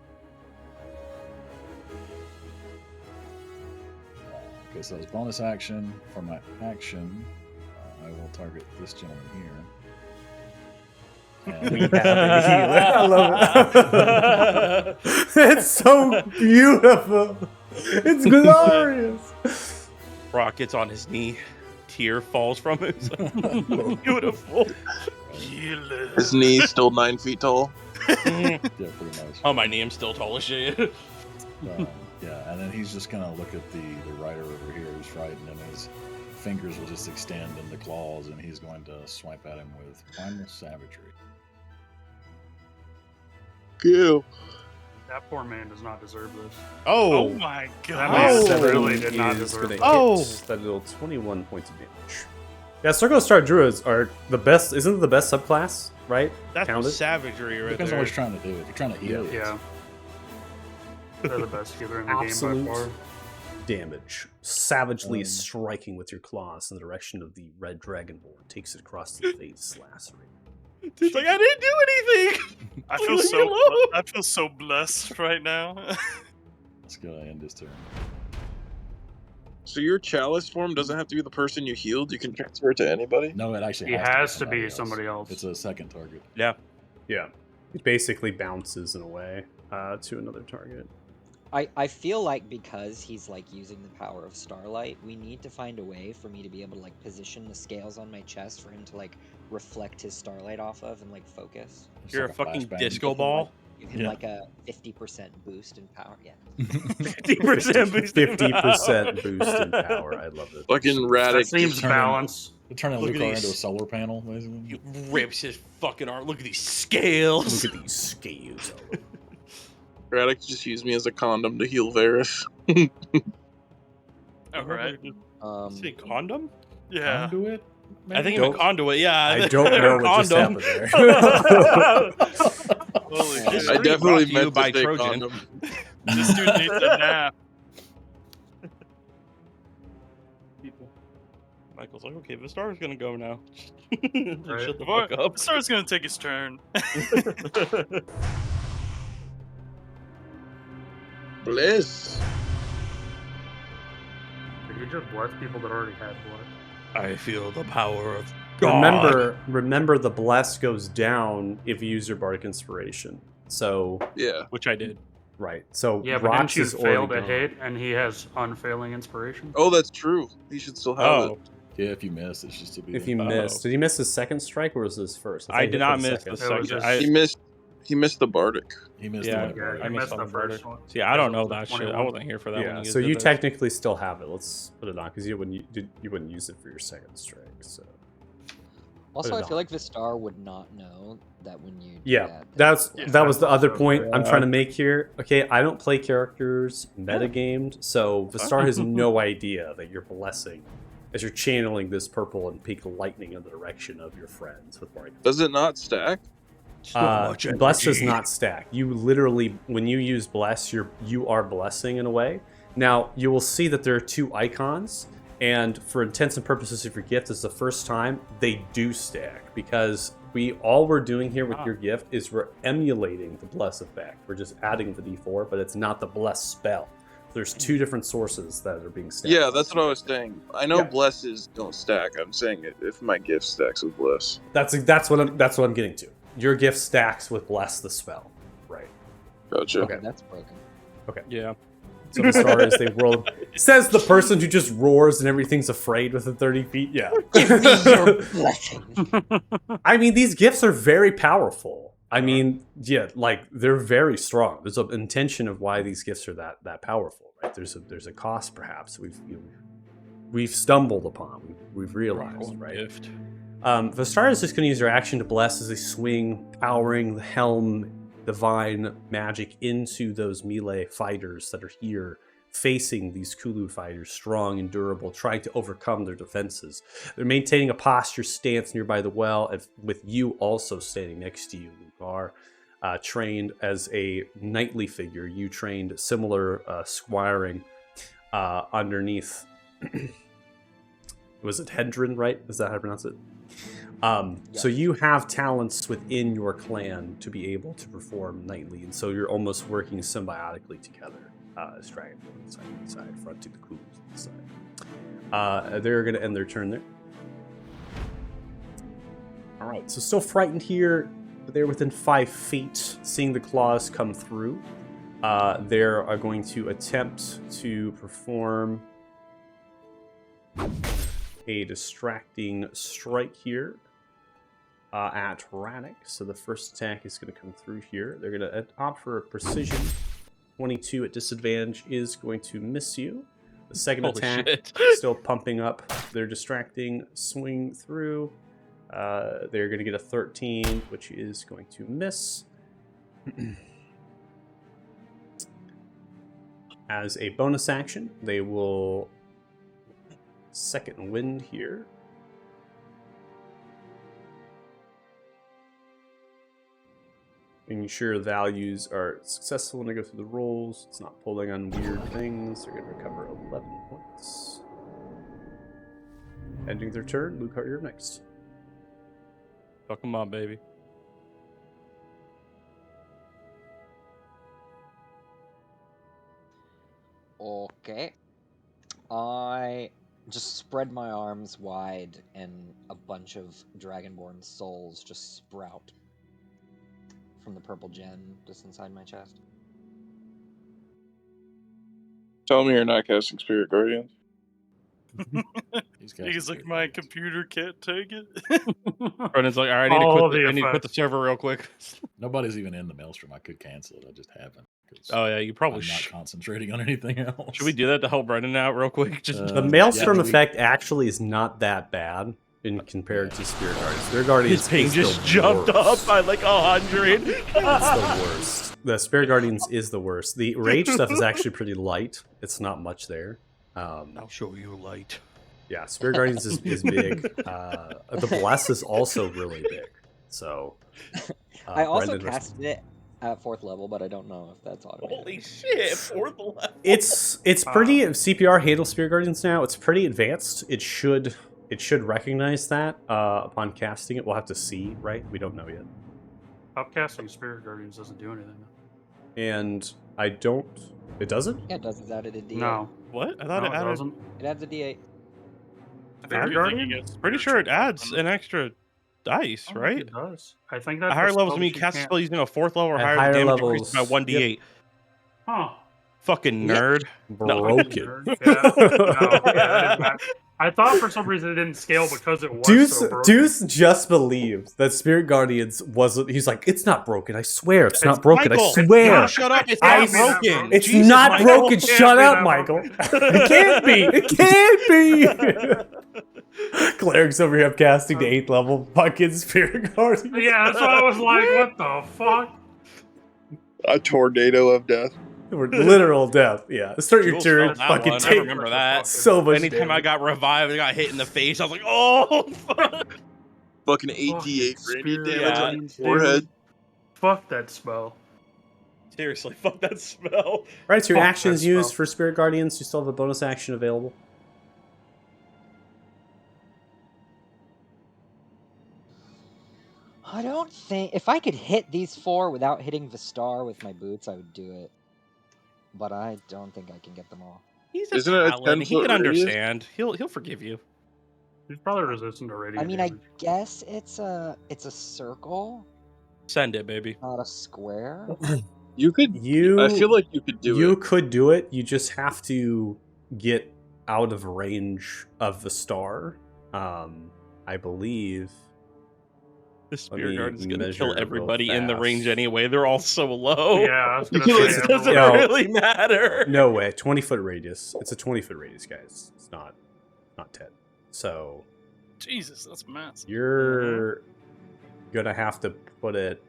Okay, so as bonus action for my action, I will target this gentleman here. We have a healer. I love it. It's so beautiful. It's glorious. Brock gets on his knee. Tear falls from it. It's like, beautiful. His knee's still 9 feet tall. Yeah, pretty much. Oh, my name's still tall as shit. Yeah, and then he's just gonna look at the rider over here who's frightened, and his fingers will just extend into claws, and he's going to swipe at him with primal savagery. Ew. That poor man does not deserve this. Oh Oh, my That god. man really did not Is deserve gonna it. Oh. hit that little 21 points of damage. Yeah, Circle Star Druids are the best. Isn't it the best subclass, right? that's Counted? savagery right Depends on there. what you're trying to do. If you're trying to heal, Yeah. They're the best healer in the game by Absolute far. damage. Savagely Um, striking with your claws in the direction of the red dragonborn. Takes it across the face, lacerating. It's like, I didn't do anything. I feel Leave me so alone. I feel so blessed right now. let's go end this turn. So your chalice form doesn't have to be the person you healed. You can transfer it to anybody. No, it actually He has to be else. somebody else. It's a second target. Yeah. Yeah. It basically bounces in a way to another target. I feel like because he's like using the power of starlight, we need to find a way for me to be able to like position the scales on my chest for him to like reflect his starlight off of and like focus. It's You're like a fucking flashbang. disco ball. Give him Yeah. like a 50% boost in power. Yeah. 50% boost. 50% boost in power. I love it. Fucking That Radic. seems turn him- balanced. They're turning Look at Lucar these. into a solar panel, basically. He rips his fucking arm. Look at these scales. Look at these scales. Radic just used me as a condom to heal Varys. All right. Say condom? Yeah. Conduit? I think maybe? I'm a conduit. Yeah. I don't know what just Condom. happened there. Holy Yeah. shit. This I stream definitely brought to you meant to by say Trojan. condom. This dude needs a nap. Michael's like, okay, Vistar's gonna go now. Right. Shut the What? fuck up. Star's gonna take his turn. Bliss. Did he just bless people that already had blood? I feel the power of Remember, the bless goes down if you use your bardic inspiration. So, Yeah. which I did. right. So Yeah, but Rox didn't you is fail already to gone. hit, and he has unfailing inspiration? Oh, that's true. He should still have Oh, it. Yeah, if you miss, it's just to be. If he missed, did he miss his second strike or was his first? thought I he did hit not for miss second. the It was second. just- He missed the bardic. He missed Yeah, the Yeah, one. I you missed missed the on the border. first one. See, I don't know Because that it was shit. I 21. wasn't here for that. when Yeah, you so did you this. technically still have it. Let's put it on because you wouldn't use it for your second strike. So Also, Put I it feel on. like Vistar would not know that when you do yeah, that. that was the other so point I'm bad. trying to make here. Okay, I don't play characters metagamed, so Vistar has no idea that you're blessing as you're channeling this purple and pink lightning in the direction of your friends with bardic. Does it not stack? So much Bless does energy. not stack. You literally, when you use bless, you are blessing in a way. Now you will see that there are two icons, and for intents and purposes of your gift, this is the first time they do stack because we're doing here with your gift is we're emulating the bless effect. We're just adding the D4, but it's not the bless spell. There's two different sources that are being stacked. Yeah, that's what I was saying. I know Yeah. blesses don't stack. I'm saying it if my gift stacks with bless. That's what I'm getting to. Your gift stacks with bless the spell, right? Gotcha. Okay. Okay, that's broken. Yeah. So the star is they roll. Says the person who just roars and everything's afraid within 30 feet. Yeah. Give me your blessing. I mean, these gifts are very powerful. I mean, yeah, like they're very strong. There's an intention of why these gifts are that powerful, right? There's a cost perhaps we've stumbled upon. We've realized, right? Gift. Vistara is just going to use her action to bless as they swing, powering the helm, divine magic into those melee fighters that are here, facing these Kulu fighters, strong and durable, trying to overcome their defenses. They're maintaining a posture stance nearby the well, and with you also standing next to you, Lucar, trained as a knightly figure. You trained similar squiring underneath. Was it Hendrin, right? Is that how I pronounce it? So you have talents within your clan to be able to perform knightly, and so you're almost working symbiotically together as Dragonborn side by side, fronting the Kulus on the side. They're going to end their turn there. All right, so still frightened here, but they're within 5 feet, seeing the claws come through. They are going to attempt to perform a distracting strike here at Rannick. So the first attack is going to come through here. They're going to opt for a precision. 22 at disadvantage is going to miss you. The second Holy attack, shit. still pumping up. They're distracting, swing through. They're going to get a 13, which is going to miss. As a bonus action, they will second wind here. Making sure values are successful when I go through the rolls. It's not pulling on weird things. They're going to recover 11 points. Ending their turn. Luke, you're next. Fuck 'em up, baby. Okay. I just spread my arms wide and a bunch of Dragonborn souls just sprout from the purple gem just inside my chest. Tell me you're not casting Spirit Guardians. He's like, my computer can't take it. Brennan's like, all right, All the I need to quit the effects. server real quick. Nobody's even in the Maelstrom. I could cancel it. I just haven't. 'cause Oh yeah, you I'm probably not should. concentrating on anything else. Should we do that to help Brendan out real quick? Just The Yeah, Maelstrom we- effect actually is not that bad. in compared to Spirit Guardians. Spirit Guardians His ping is just the jumped up worst. by like 100. It's the worst. The Spirit Guardians is the worst. The rage stuff is actually pretty light. It's not much there. I'll show you light. Yeah, Spirit Guardians is big. The Bless is also really big. So I also Brendan Russell- casted it at 4th level, but I don't know if that's automated. Holy shit! 4th level. It's pretty CPR handles Spirit Guardians now. It's pretty advanced. It should recognize that upon casting it. We'll have to see, right? We don't know yet. Upcasting Spirit Guardians doesn't do anything. And I don't. It doesn't. Yeah, it does. It's added a D8. No, What? I thought no, it it added. doesn't. It adds a D8. I Spirit think Guardian? you get Pretty sure it spiritual adds weapon. an extra dice, I don't think right? It does. I think that's At higher levels mean cast a spell using a 4th level or At higher, higher the damage levels, increases by 1d8. Huh. Fucking Yep. nerd. Broken. Nerd. Yeah. No, yeah, it didn't. I thought for some reason it didn't scale because it was so broken. Deuce just believed that Spirit Guardians wasn't. He's like, it's not broken. I swear, it's not broken. Michael, I swear. you shut up. It's I not s- broken. It's Jesus, not Michael. broken. Can't Shut be up, that Michael. broken. It can't be. It can't be. Cleric's over here upcasting to 8th level fucking Spirit Guardians. Yeah, that's why I was like, what the fuck? A tornado of death. We're literal death. Yeah. Start your Jules turn. felt that Fucking one. I take remember that. so much Anytime I damage. got revived, I got hit in the face. I was like, oh, fuck. Fucking Fucking 88 granny Spirit damage Yeah. on your Guardians, dude. forehead. Fuck that spell. Seriously, fuck that spell. Right, so your Fuck actions that used spell. for Spirit Guardians, you still have a bonus action available. I don't think if I could hit these 4 without hitting the star with my boots, I would do it. But I don't think I can get them all. He's a Isn't it a paladin. He 10-foot can radius? understand. He'll forgive you. He's probably resistant to radiant I mean, I damage. guess it's a circle, Send it, baby. not a square. You could. You I feel like you could do you it. could do it. You just have to get out of range of the star. I believe. This Let Spirit me Guard is going to measure kill real everybody in the range fast. anyway. They're all so low. Yeah, I was gonna You say. know, It doesn't No. really matter. No way. 20-foot radius. It's a 20-foot radius, guys. It's not 10. So Jesus, that's massive. you're gonna have to put it.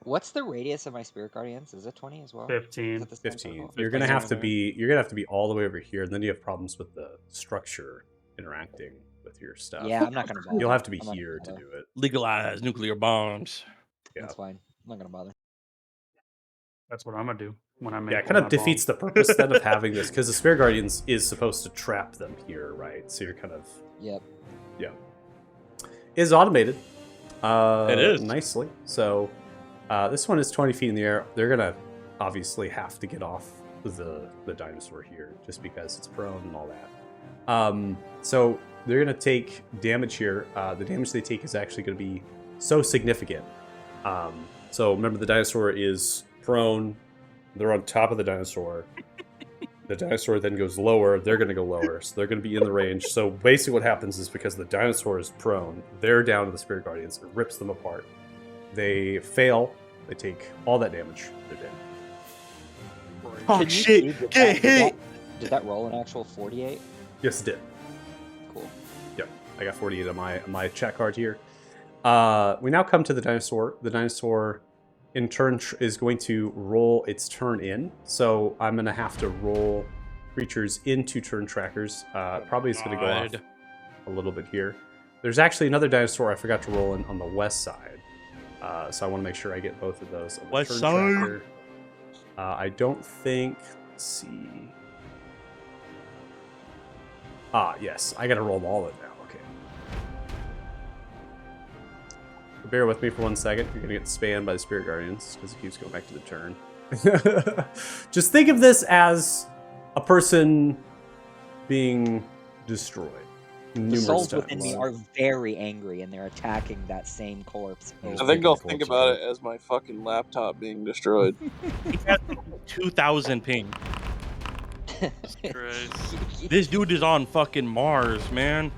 What's the radius of my Spirit Guardians? Is it 20 as well? 15. Is it the same 15. circle? You're gonna 15 have to over be. You're gonna have to be all the way over here, and then you have problems with the structure interacting with your stuff. there? Yeah, I'm not gonna bother. You'll have to be I'm not here gonna to bother. do it. Legalize nuclear bombs. Yeah. That's fine. I'm not gonna bother. That's what I'm gonna do when I make. Yeah, it kind of defeats the purpose then of having this, because the Spirit Guardians is supposed to trap them here, right? So you're kind of Yep. is automated. It is. Nicely. So this one is 20 feet in the air. They're gonna obviously have to get off the dinosaur here, just because it's prone and all that. So they're gonna take damage here. The damage they take is actually gonna be so significant. So remember, the dinosaur is prone. They're on top of the dinosaur. The dinosaur then goes lower. They're going to go lower. So they're going to be in the range. So basically what happens is, because the dinosaur is prone, they're down to the Spirit Guardians. It rips them apart. They fail. They take all that damage. They're dead. Oh, Can you shit. see, did Get that- hit. Did that roll an actual 48? Yes, it did. Cool. Yep. I got 48 on my chat card here. We now come to the dinosaur. The dinosaur, in turn, is going to roll its turn in. So I'm going to have to roll creatures into turn trackers. Probably it's going to go off God. a little bit here. There's actually another dinosaur I forgot to roll in on the west side. So I want to make sure I get both of those on the West turn side. tracker. I don't think... Let's see... yes. I got to roll them all in now. Okay. Bear with me for 1 second. You're going to get spammed by the Spirit Guardians because it keeps going back to the turn. Just think of this as a person being destroyed. The numerous souls within times. me are very angry, and they're attacking that same corpse. I I over think I'll Cool, think it's about okay. it as my fucking laptop being destroyed. 2,000 ping. Christ. This dude is on fucking Mars, man.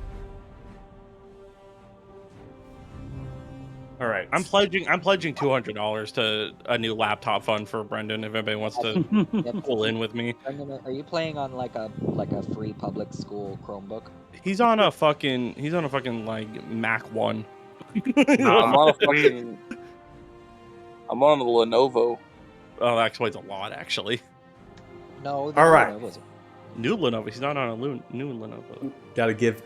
All right. I'm pledging $200 to a new laptop fund for Brendan if anybody wants to Yep. pull in with me. Brendan, are you playing on like a free public school Chromebook? He's on a fucking like Mac 1. I'm on a we- fucking. I'm on a Lenovo. Oh, that explains a lot, actually. No. All right. Lenovo's- New Lenovo. He's not on a new Lenovo. We gotta get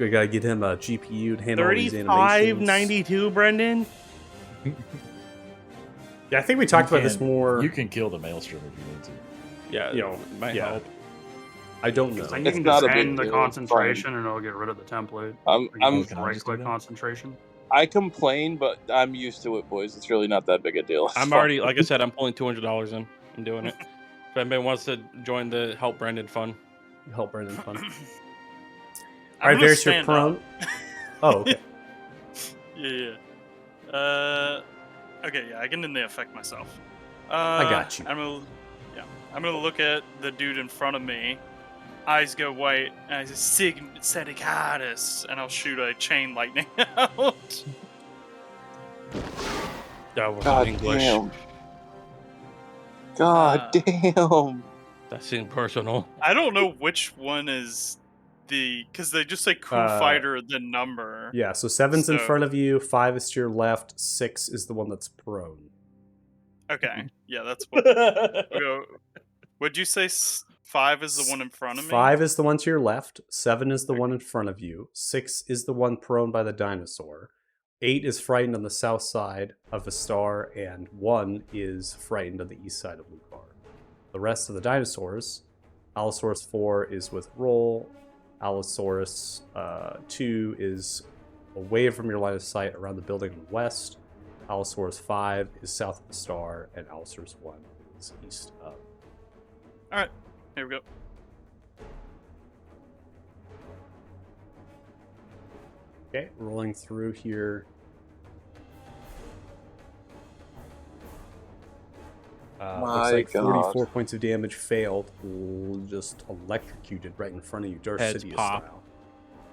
him a GPU to handle all these animations. $35.92, Brendan. Yeah, I think we talked about this can- more. You can kill the maelstrom if you need to. Yeah, You know, might yeah. help. I don't know. And you It's can not just a big end the deal, it's concentration and it'll get rid of the template. I'm Can I right just do click that? concentration. I complain, but I'm used to it, boys. It's really not that big a deal. It's I'm fine. already, like I said, I'm pulling $200 in. I'm doing it. If anybody wants to join the Help Brendan fund. Help Brendan fun. I'm All right, gonna there's your stand prone. up. Oh, okay. Yeah. Okay, yeah, I can in the effect myself. I got you. I'm gonna look at the dude in front of me. Eyes go white, and I say Sedicatus, and I'll shoot a chain lightning out. That was God in English. damn. God damn. That seemed personal. I don't know which one is because they just say crew fighter the number. Yeah, so 7's in So- front of you, 5 is to your left, 6 is the one that's prone. Okay, yeah, that's what. Okay, would you say 5 is the one in front of me? 5 is the one to your left, 7 is the one in front of you, 6 is the one prone by the dinosaur, 8 is frightened on the south side of the star, and 1 is frightened on the east side of Lucar. The rest of the dinosaurs, Allosaurus 4 is with Roll, Allosaurus 2 is away from your line of sight around the building on the west, Allosaurus 5 is south of the star, and Allosaurus 1 is east of. Alright, here we go. Okay, rolling through here. Looks My like God. 44 points of damage failed. Just electrocuted right in front of you, Darth Heads Sidious pop.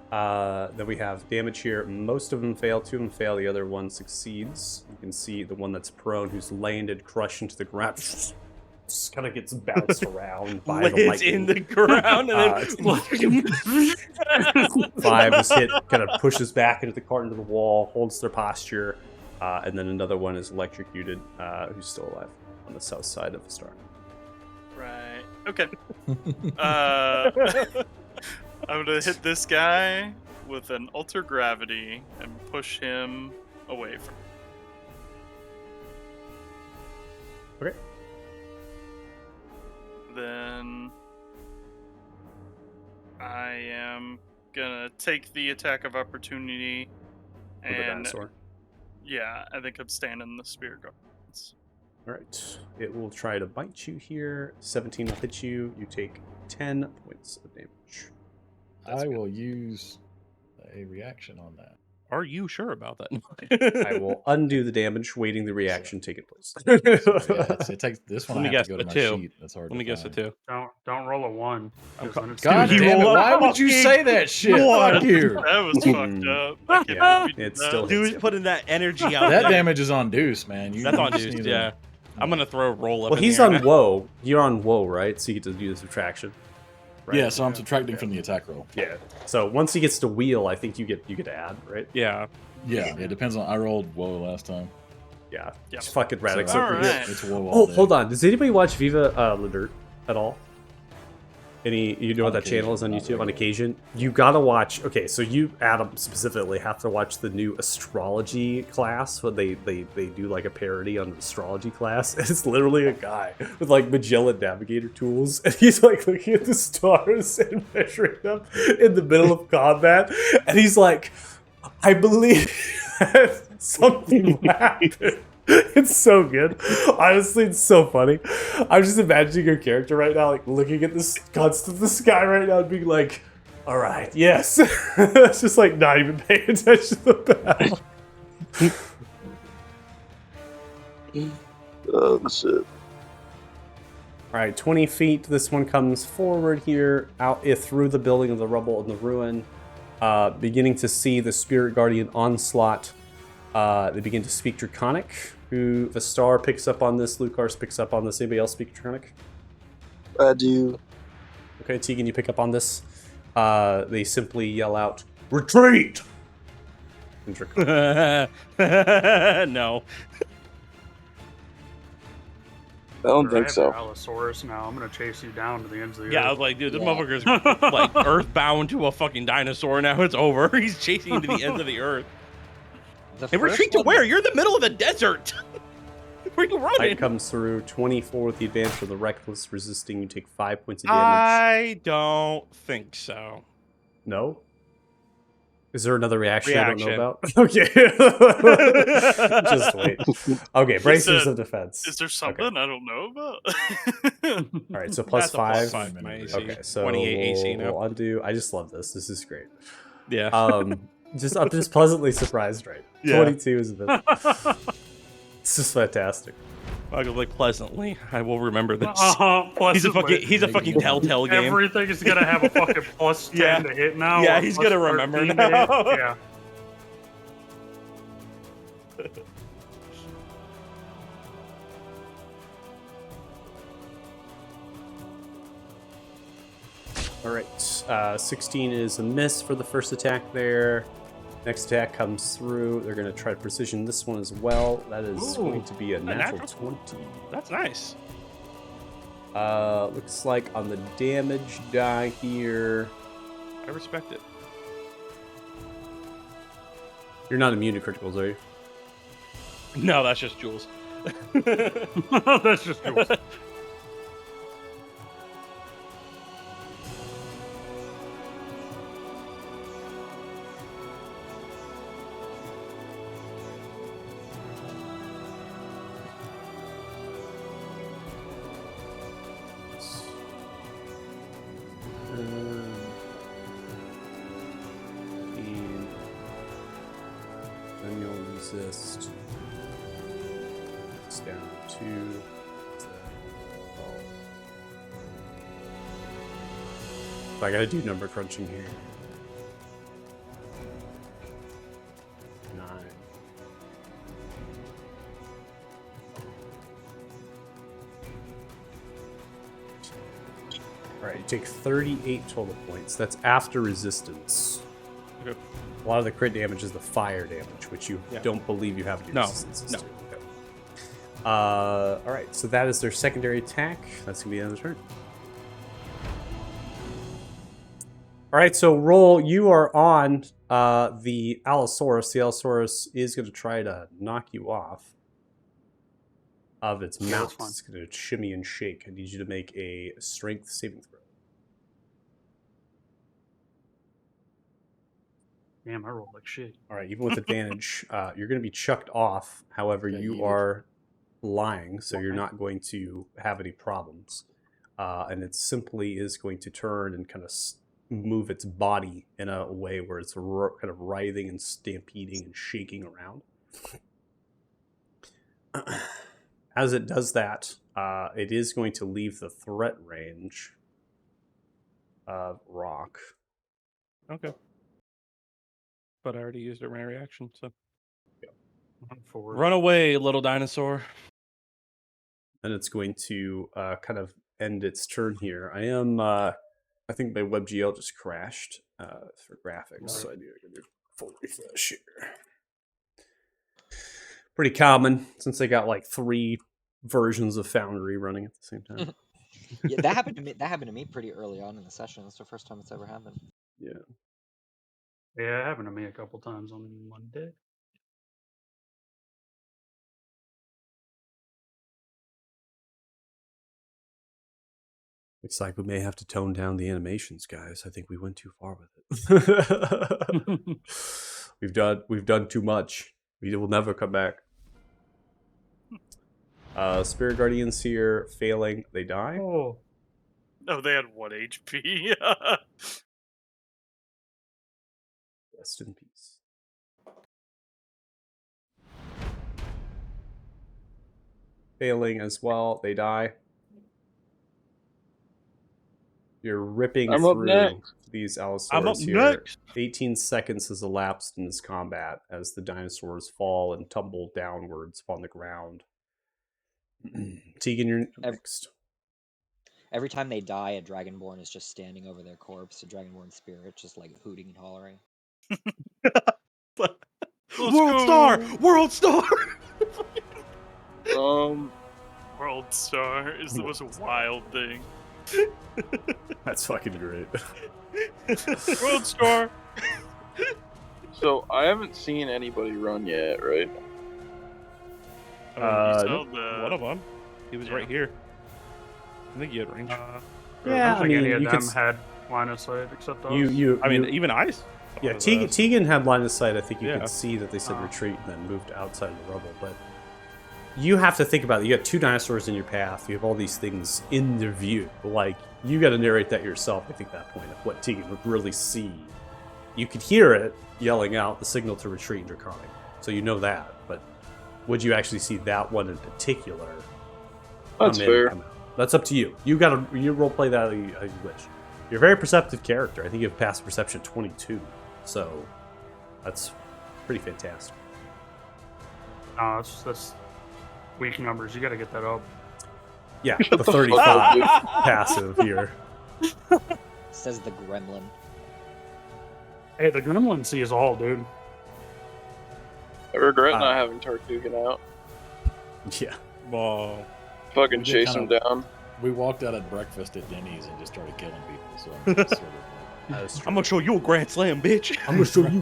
style. Then we have damage here. Most of them fail. 2 of them fail. The other one succeeds. You can see the one that's prone, who's landed, crushed into the ground. Just kind of gets bounced around by the Lands in lightning. the ground and then 5 is hit, kind of pushes back into the cart into the wall, holds their posture, and then another one is electrocuted, who's still alive on the south side of the star. Right. Okay. I'm gonna hit this guy with an alter gravity and push him away from. Okay. Then I am gonna take the attack of opportunity, With the and dinosaur. yeah, I think I'm standing the spear guards. All right. It will try to bite you here. 17 will hit you. You take 10 points of damage. I will use a reaction on that. Are you sure about that? I will undo the damage, waiting the reaction taking place. So, yeah, it takes this one. Let I me have to guess go to the my two. sheet. That's hard. Let me to guess find. it too. Don't roll a 1. 'cause then it's God too damn it! easy. Why would you say that shit? Fuck you. That was fucked up. I can't Yeah, believe it's that. still- Dude, putting that energy out That there. damage is on Deuce, man. You That's on just Deuce, need to- yeah. I'm gonna throw a roll up. Well, in the he's air on now. woe. You're on woe, right? So you get to do the subtraction. Right? Yeah, so I'm subtracting from the attack roll. Yeah. So once he gets to wheel, I think you get to add, right? Yeah. Yeah, it depends on. I rolled woe last time. Yeah. Yep. It's fucking radic. So, All right. It's woe all Oh, day. hold on. Does anybody watch Viva La Dirt at all? You know On what that channel is on occasion, YouTube? not On really. occasion, you gotta watch. Okay, so you, Adam, specifically have to watch the new astrology class. When they do like a parody on the astrology class, and it's literally a guy with like Magellan navigator tools, and he's like looking at the stars and measuring them in the middle of combat, and he's like, "I believe that something will happen." It's so good. Honestly, it's so funny. I'm just imagining your character right now, like looking at this constant the sky right now and being like, all right, yes. It's just like not even paying attention to the battle. Oh shit. All right, 20 feet. This one comes forward here, out through the building of the rubble and the ruin, beginning to see the Spirit Guardian onslaught. They begin to speak Draconic. Who Vistar picks up on this, Lucars picks up on this. Anybody else speak Draconic? I do. Okay, Tegan, you pick up on this. They simply yell out, "Retreat!" in Draconic. No. I don't I think have so. Allosaurus now. I'm gonna chase you down to the ends of the Yeah, I earth. was like, dude, this Yeah. motherfucker's like earthbound to a fucking dinosaur now. It's over. He's chasing him to the ends of the earth. The Hey, first retreat to one- where? You're in the middle of the desert. Where are you running? Fight comes through. 24 with the advantage for the Reckless. Resisting, you take 5 points of damage. I don't think so. No? Is there another reaction I don't know Reaction. about? Okay. Just wait. Okay, bracers said- of defense. Is there something I don't know about? All right, so plus That's a plus 5. 5 my AC. Okay, so 28 AC now. we'll undo. I just love this. This is great. Yeah. I'm just pleasantly surprised, right? Yeah. 22 is a bit. It's just fantastic. I'll go like pleasantly. I will remember this. He's a Pleasantly. fucking telltale game. Everything is gonna have a fucking plus 10 Yeah. to hit now. Yeah, or he's plus gonna remember 13 to hit. now. Yeah. All right, 16 is a miss for the first attack there. Next attack comes through. They're going to try to precision this one as well. That is Ooh, going to be a natural natural 20. That's nice. Looks like on the damage die here, I respect it. you're not immune to criticals, are you? No, that's just Jules. That's just cool. Then you'll resist. It's down 2. So I gotta do number crunching here. 9. Alright, you take 38 total points. That's after resistance. Okay. A lot of the crit damage is the fire damage, which you Yeah. don't believe you have your No, resistances no. to. Okay. Alright, so that is their secondary attack. That's gonna be the end of the turn. Alright, so roll, you are on the Allosaurus. The Allosaurus is gonna try to knock you off of its Yeah, mouth. that's fine. It's gonna shimmy and shake. I need you to make a strength saving throw. Damn, I rolled like shit. All right, even with advantage, you're going to be chucked off. However, Yeah, you you- are lying, so you're Okay. not going to have any problems. And it simply is going to turn and kind of move its body in a way where it's kind of writhing and stampeding and shaking around. As it does that, it is going to leave the threat range of Rock. Okay. But I already used a rare reaction, so I'm forward. run away, little dinosaur. And it's going to kind of end its turn here. I think my WebGL just crashed for graphics, so I need to do full refresh here. Pretty common since they got like 3 versions of Foundry running at the same time. Yeah, that happened to me. That happened to me pretty early on in the session. That's the first time it's ever happened. Yeah. Yeah, it happened to me a couple times on Monday. Looks like we may have to tone down the animations, guys. I think we went too far with it. we've done too much. We will never come back. Spirit Guardians here, failing, they die. Oh, Oh, they had 1 HP. Rest in peace. Failing as well, they die. You're ripping I'm up through next. these Allosaurus I'm up here. next. 18 seconds has elapsed in this combat as the dinosaurs fall and tumble downwards upon the ground. Tegan, you're next. Every time they die, a Dragonborn is just standing over their corpse, a Dragonborn spirit, just like hooting and hollering. World Star! World Star! World Star is the most wild thing. That's fucking great. World Star! So I haven't seen anybody run yet, right? You saw One of them. He was right here. I think he had range. I Yeah, don't think any of you them can had line of sight except us. I mean, even I. Yeah, Tegan had line of sight. I think you Yeah. could see that they said Oh. retreat and then moved outside of the rubble. But you have to think about it. You got 2 dinosaurs in your path. You have all these things in their view. Like, you got to narrate that yourself, I think, that point of what Tegan would really see. You could hear it yelling out the signal to retreat in Draconic. So you know that. But would you actually see that one in particular? That's come in, fair. come out? That's up to you. You got to role play that how you wish. You're a very perceptive character. I think you have passive perception 22. So that's pretty fantastic. No, that's weak numbers. You got to get that up. Yeah, Shut the the fuck 35 up, dude. passive here. Says the gremlin. Hey, the gremlin sees all, dude. I regret not having Tartugan out. Yeah. Whoa. Fucking We did chase kind him of- down. We walked out at breakfast at Denny's and just started killing people. So I'm just sort of That is true. I'm gonna show you a grand slam, bitch. I'm gonna show you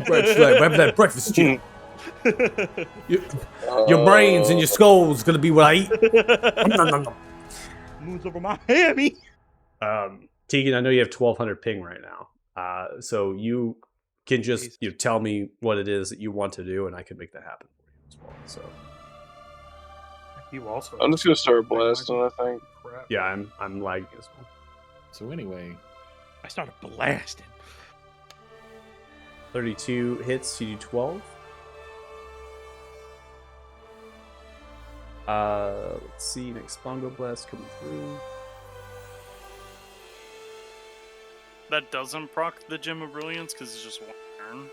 that breakfast chip. Your brains and your skull's gonna be what I eat. Moves over Miami. Tegan, I know you have 1200 ping right now. So you can just tell me what it is that you want to do, and I can make that happen for you as well. So You also. I'm just gonna start blasting, I think. Crap. yeah, I'm lagging as well. So anyway, I started blasting. 32 hits, you do 12. Let's see, next Bongo Blast coming through. That doesn't proc the Gem of Brilliance because it's just one turn.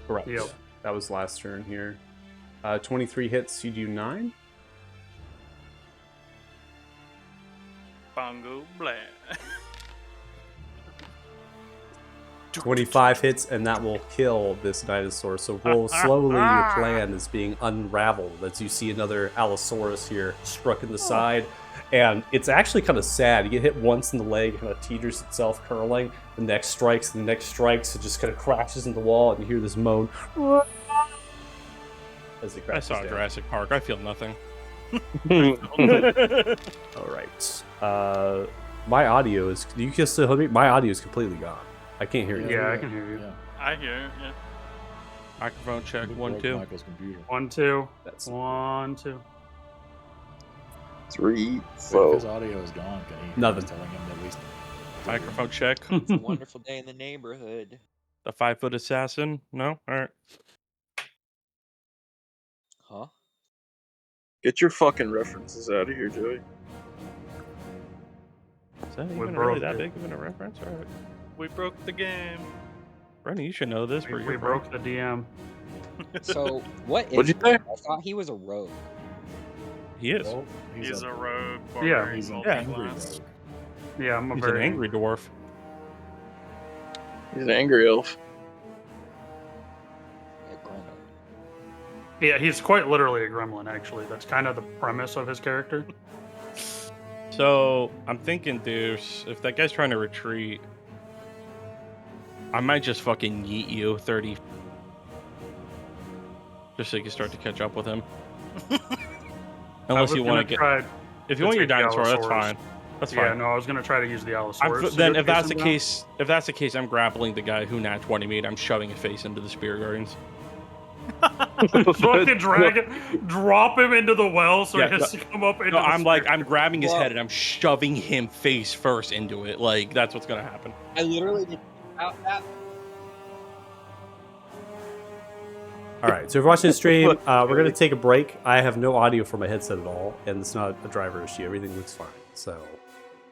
Correct. Yep. That was last turn here. 23 hits, you do 9. Bongo Blast. 25 hits, and that will kill this dinosaur. So roll slowly. Your plan is being unraveled as you see another Allosaurus here struck in the side. And it's actually kind of sad. You get hit once in the leg, kind of teeters itself, curling. The next strikes, and the next strikes. It just kind of crashes into the wall, and you hear this moan as it I crashes saw down. Jurassic Park. I feel nothing. All right. My audio is. You can still hear me? My audio is completely gone. I can't hear you. Yeah, I can hear you. Yeah. I hear, yeah. Microphone check. We 1, broke 2. Michael's computer. 1, 2. That's 1, 2. 3, So if his 4. audio is gone, can he? Nothing. Telling him at least. Microphone check. It's a wonderful day in the neighborhood. The 5-foot assassin. No. All right. Huh? Get your fucking references out of here, Joey. Is that We even broke really that it. big of a reference? All right. We broke the game. Brendan, you should know this. We, for we your broke the DM. So what is? What'd you say? I thought he was a rogue. He is. Well, He's a rogue. Yeah. barbarian, he's an Yeah. angry multi-class. rogue. Yeah, I'm a He's an very angry dwarf. He's an angry elf. A gremlin. Yeah, he's quite literally a gremlin. Actually, that's kind of the premise of his character. So I'm thinking, Deuce, if that guy's trying to retreat, I might just fucking yeet you 30. Just so you can start to catch up with him. Unless you want to get. Try, If you to want your take the dinosaur, that's Allosaurus. fine. That's yeah, fine. no, I was gonna try to use the Allosaurus. to Then go if that's chase the him down. case, I'm grappling the guy who nat 20 me. I'm shoving his face into the Spear Guardians. fucking drag it, drop him into the well so Yeah, he has to come up into No, the I'm grabbing his Whoa. head and I'm shoving him face first into it. Like that's what's gonna happen. I literally did out that. All right, so if you're watching the stream, we're going to take a break. I have no audio for my headset at all, and it's not a driver issue. Everything looks fine. So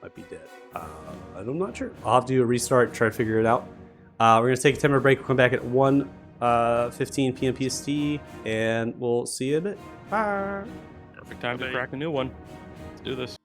might be dead. I'm not sure. I'll have to do a restart, try to figure it out. We're going to take a 10-minute break. We'll come back at 1:15 p.m. PST, and we'll see you in a bit. Bye. Perfect time to Bye. crack a new one. Let's do this.